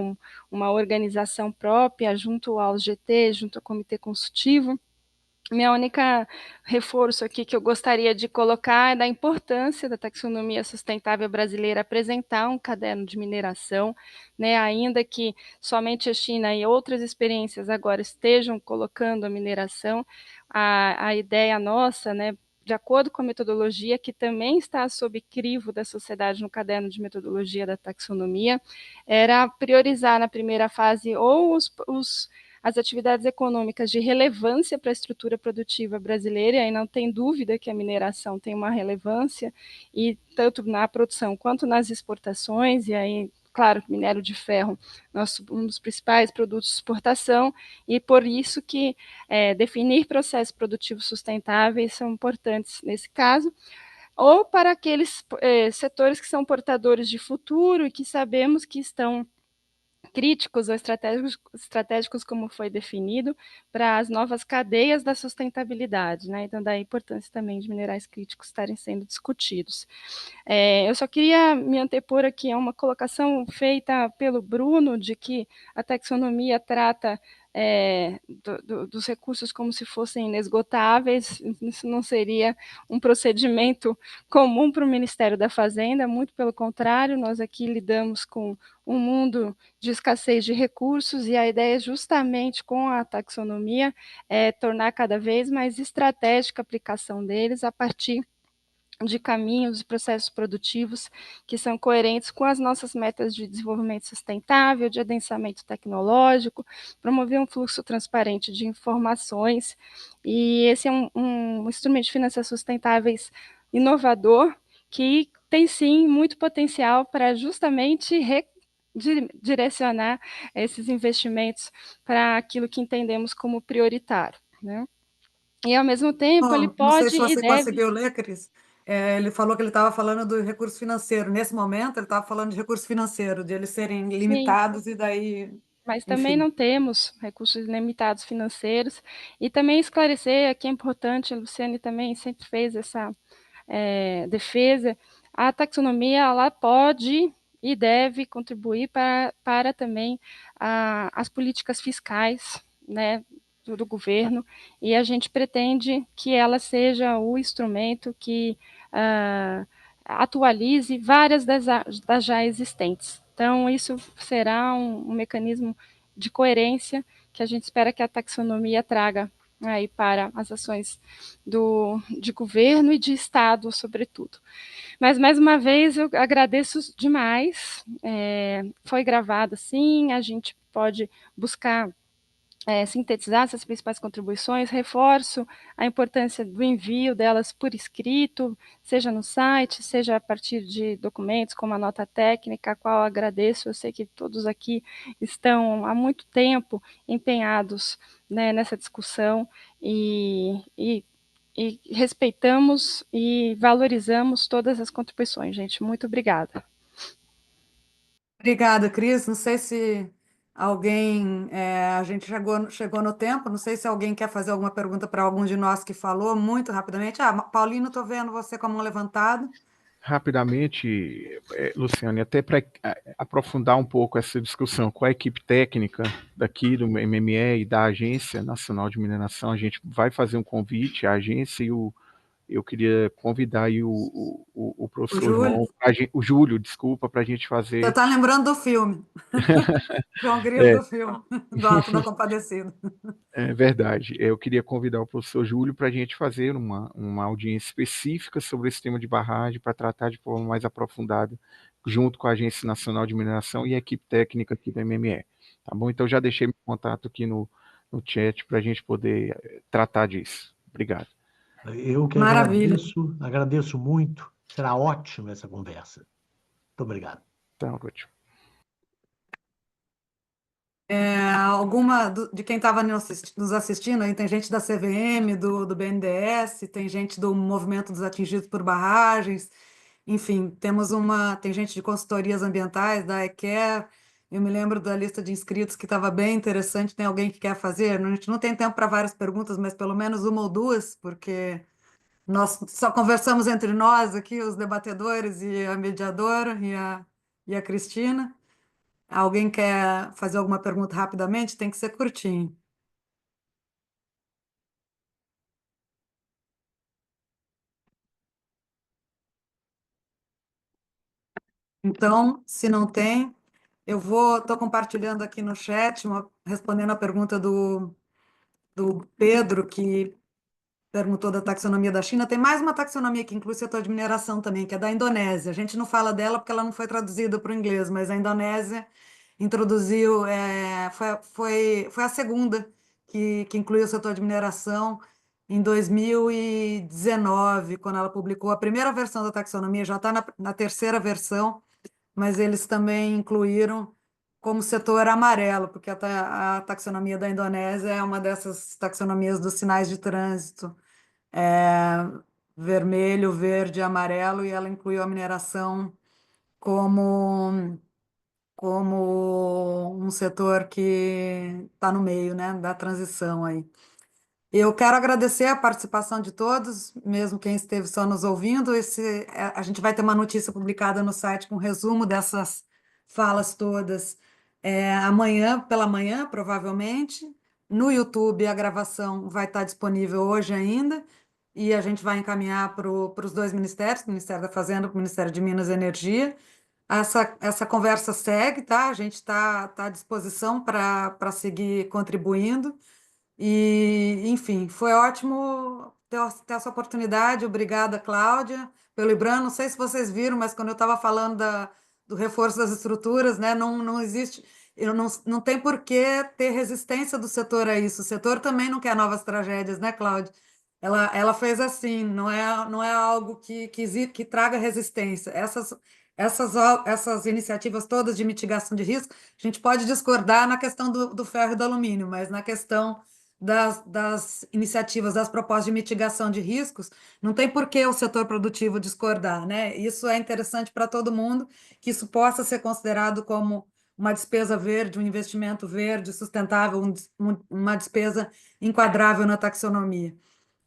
uma organização própria junto ao GT, junto ao Comitê Consultivo. Minha única reforço aqui que eu gostaria de colocar é da importância da taxonomia sustentável brasileira apresentar um caderno de mineração, né, ainda que somente a China e outras experiências agora estejam colocando a mineração, a ideia nossa, né, de acordo com a metodologia, que também está sob crivo da sociedade no caderno de metodologia da taxonomia, era priorizar na primeira fase ou as atividades econômicas de relevância para a estrutura produtiva brasileira, e aí não tem dúvida que a mineração tem uma relevância, e tanto na produção quanto nas exportações, e aí, claro, minério de ferro, um dos principais produtos de exportação, e por isso que definir processos produtivos sustentáveis são importantes nesse caso, ou para aqueles setores que são portadores de futuro e que sabemos que estão críticos ou estratégicos, como foi definido, para as novas cadeias da sustentabilidade, né? Então, daí a importância também de minerais críticos estarem sendo discutidos. Eu só queria me antepor aqui a uma colocação feita pelo Bruno, de que a taxonomia trata dos recursos como se fossem inesgotáveis. Isso não seria um procedimento comum para o Ministério da Fazenda, muito pelo contrário, nós aqui lidamos com um mundo de escassez de recursos, e a ideia justamente com a taxonomia é tornar cada vez mais estratégica a aplicação deles a partir de caminhos e processos produtivos que são coerentes com as nossas metas de desenvolvimento sustentável, de adensamento tecnológico, promover um fluxo transparente de informações, e esse é um instrumento de finanças sustentáveis inovador, que tem sim muito potencial para justamente direcionar esses investimentos para aquilo que entendemos como prioritário, né? E ao mesmo tempo ele Bom, não sei pode se e você deve. conseguiu ler, Cris. Ele falou que ele estava falando do recurso financeiro. Nesse momento, ele estava falando de recurso financeiro, de eles serem Sim, limitados e daí, mas também enfim. não temos recursos limitados financeiros. E também esclarecer, que é importante, a Luciane também sempre fez essa defesa, a taxonomia ela pode e deve contribuir para também as políticas fiscais, né, do governo, e a gente pretende que ela seja o instrumento que atualize várias das já existentes. Então, isso será um mecanismo de coerência que a gente espera que a taxonomia traga aí para as ações de governo e de Estado, sobretudo. Mas, mais uma vez, eu agradeço demais. Foi gravado, sim, a gente pode buscar sintetizar essas principais contribuições, reforço a importância do envio delas por escrito, seja no site, seja a partir de documentos como a nota técnica, a qual agradeço. Eu sei que todos aqui estão há muito tempo empenhados, né, nessa discussão e respeitamos e valorizamos todas as contribuições, gente. Muito obrigada. Obrigada, Cris. Não sei se alguém. A gente chegou no tempo, não sei se alguém quer fazer alguma pergunta para algum de nós que falou muito rapidamente. Paulino, estou vendo você com a mão levantada. Rapidamente, Luciane, até para aprofundar um pouco essa discussão com a equipe técnica daqui do MME e da Agência Nacional de Mineração, a gente vai fazer um convite à agência e eu queria convidar aí o O professor Júlio. João, o Júlio, desculpa, para a gente Você fazer. está lembrando do filme. João Grilo É, do filme, do Alto da Compadecida. É verdade. Eu queria convidar o professor Júlio para a gente fazer uma audiência específica sobre esse tema de barragem, para tratar de forma mais aprofundada, junto com a Agência Nacional de Mineração e a equipe técnica aqui do MME. Tá bom? Então já deixei meu contato aqui no chat para a gente poder tratar disso. Obrigado. Eu que Maravilha. agradeço muito. Será ótima essa conversa. Muito obrigado. Tá ótimo. De quem estava nos assistindo, aí tem gente da CVM, do BNDES, tem gente do Movimento dos Atingidos por Barragens, enfim, tem gente de consultorias ambientais, da EQUer. Eu me lembro da lista de inscritos que estava bem interessante. Tem alguém que quer fazer? A gente não tem tempo para várias perguntas, mas pelo menos uma ou duas, porque nós só conversamos entre nós aqui, os debatedores e a mediadora e a Cristina. Alguém quer fazer alguma pergunta rapidamente? Tem que ser curtinho. Então, se não tem, estou compartilhando aqui no chat, respondendo a pergunta do Pedro, que perguntou da taxonomia da China. Tem mais uma taxonomia que inclui o setor de mineração também, que é da Indonésia. A gente não fala dela porque ela não foi traduzida para o inglês, mas a Indonésia introduziu, foi a segunda que incluiu o setor de mineração em 2019, quando ela publicou a primeira versão da taxonomia, já está na terceira versão, mas eles também incluíram como setor amarelo, porque a taxonomia da Indonésia é uma dessas taxonomias dos sinais de trânsito, é, vermelho, verde, amarelo, e ela incluiu a mineração como, como um setor que está no meio, né, da transição aí. Eu quero agradecer a participação de todos, mesmo quem esteve só nos ouvindo. A gente vai ter uma notícia publicada no site com resumo dessas falas todas amanhã, pela manhã, provavelmente. No YouTube, a gravação vai estar disponível hoje ainda, e a gente vai encaminhar para os dois ministérios, o Ministério da Fazenda e o Ministério de Minas e Energia. Essa conversa segue, tá? A gente está à disposição para seguir contribuindo. E, enfim, foi ótimo ter essa oportunidade. Obrigada, Cláudia, pelo IBRAM. Não sei se vocês viram, mas quando eu estava falando do reforço das estruturas, né, não existe, não tem por que ter resistência do setor a isso. O setor também não quer novas tragédias, né, Cláudia? Ela fez assim, não é algo que traga resistência. Essas iniciativas todas de mitigação de risco, a gente pode discordar na questão do ferro e do alumínio, mas na questão das iniciativas, das propostas de mitigação de riscos, não tem por que o setor produtivo discordar, né? Isso é interessante para todo mundo, que isso possa ser considerado como uma despesa verde, um investimento verde, sustentável, uma despesa enquadrável na taxonomia.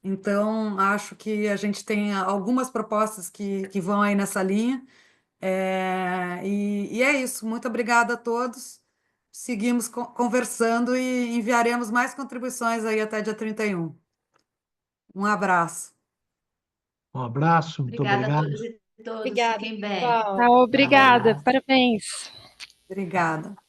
Então, acho que a gente tem algumas propostas que vão aí nessa linha. E é isso. Muito obrigada a todos. Seguimos conversando e enviaremos mais contribuições aí até dia 31. Um abraço. Um abraço, muito Obrigada a obrigado. todos e todas. Obrigada, Fiquem bem. pessoal. Tá, obrigada, parabéns. Obrigada.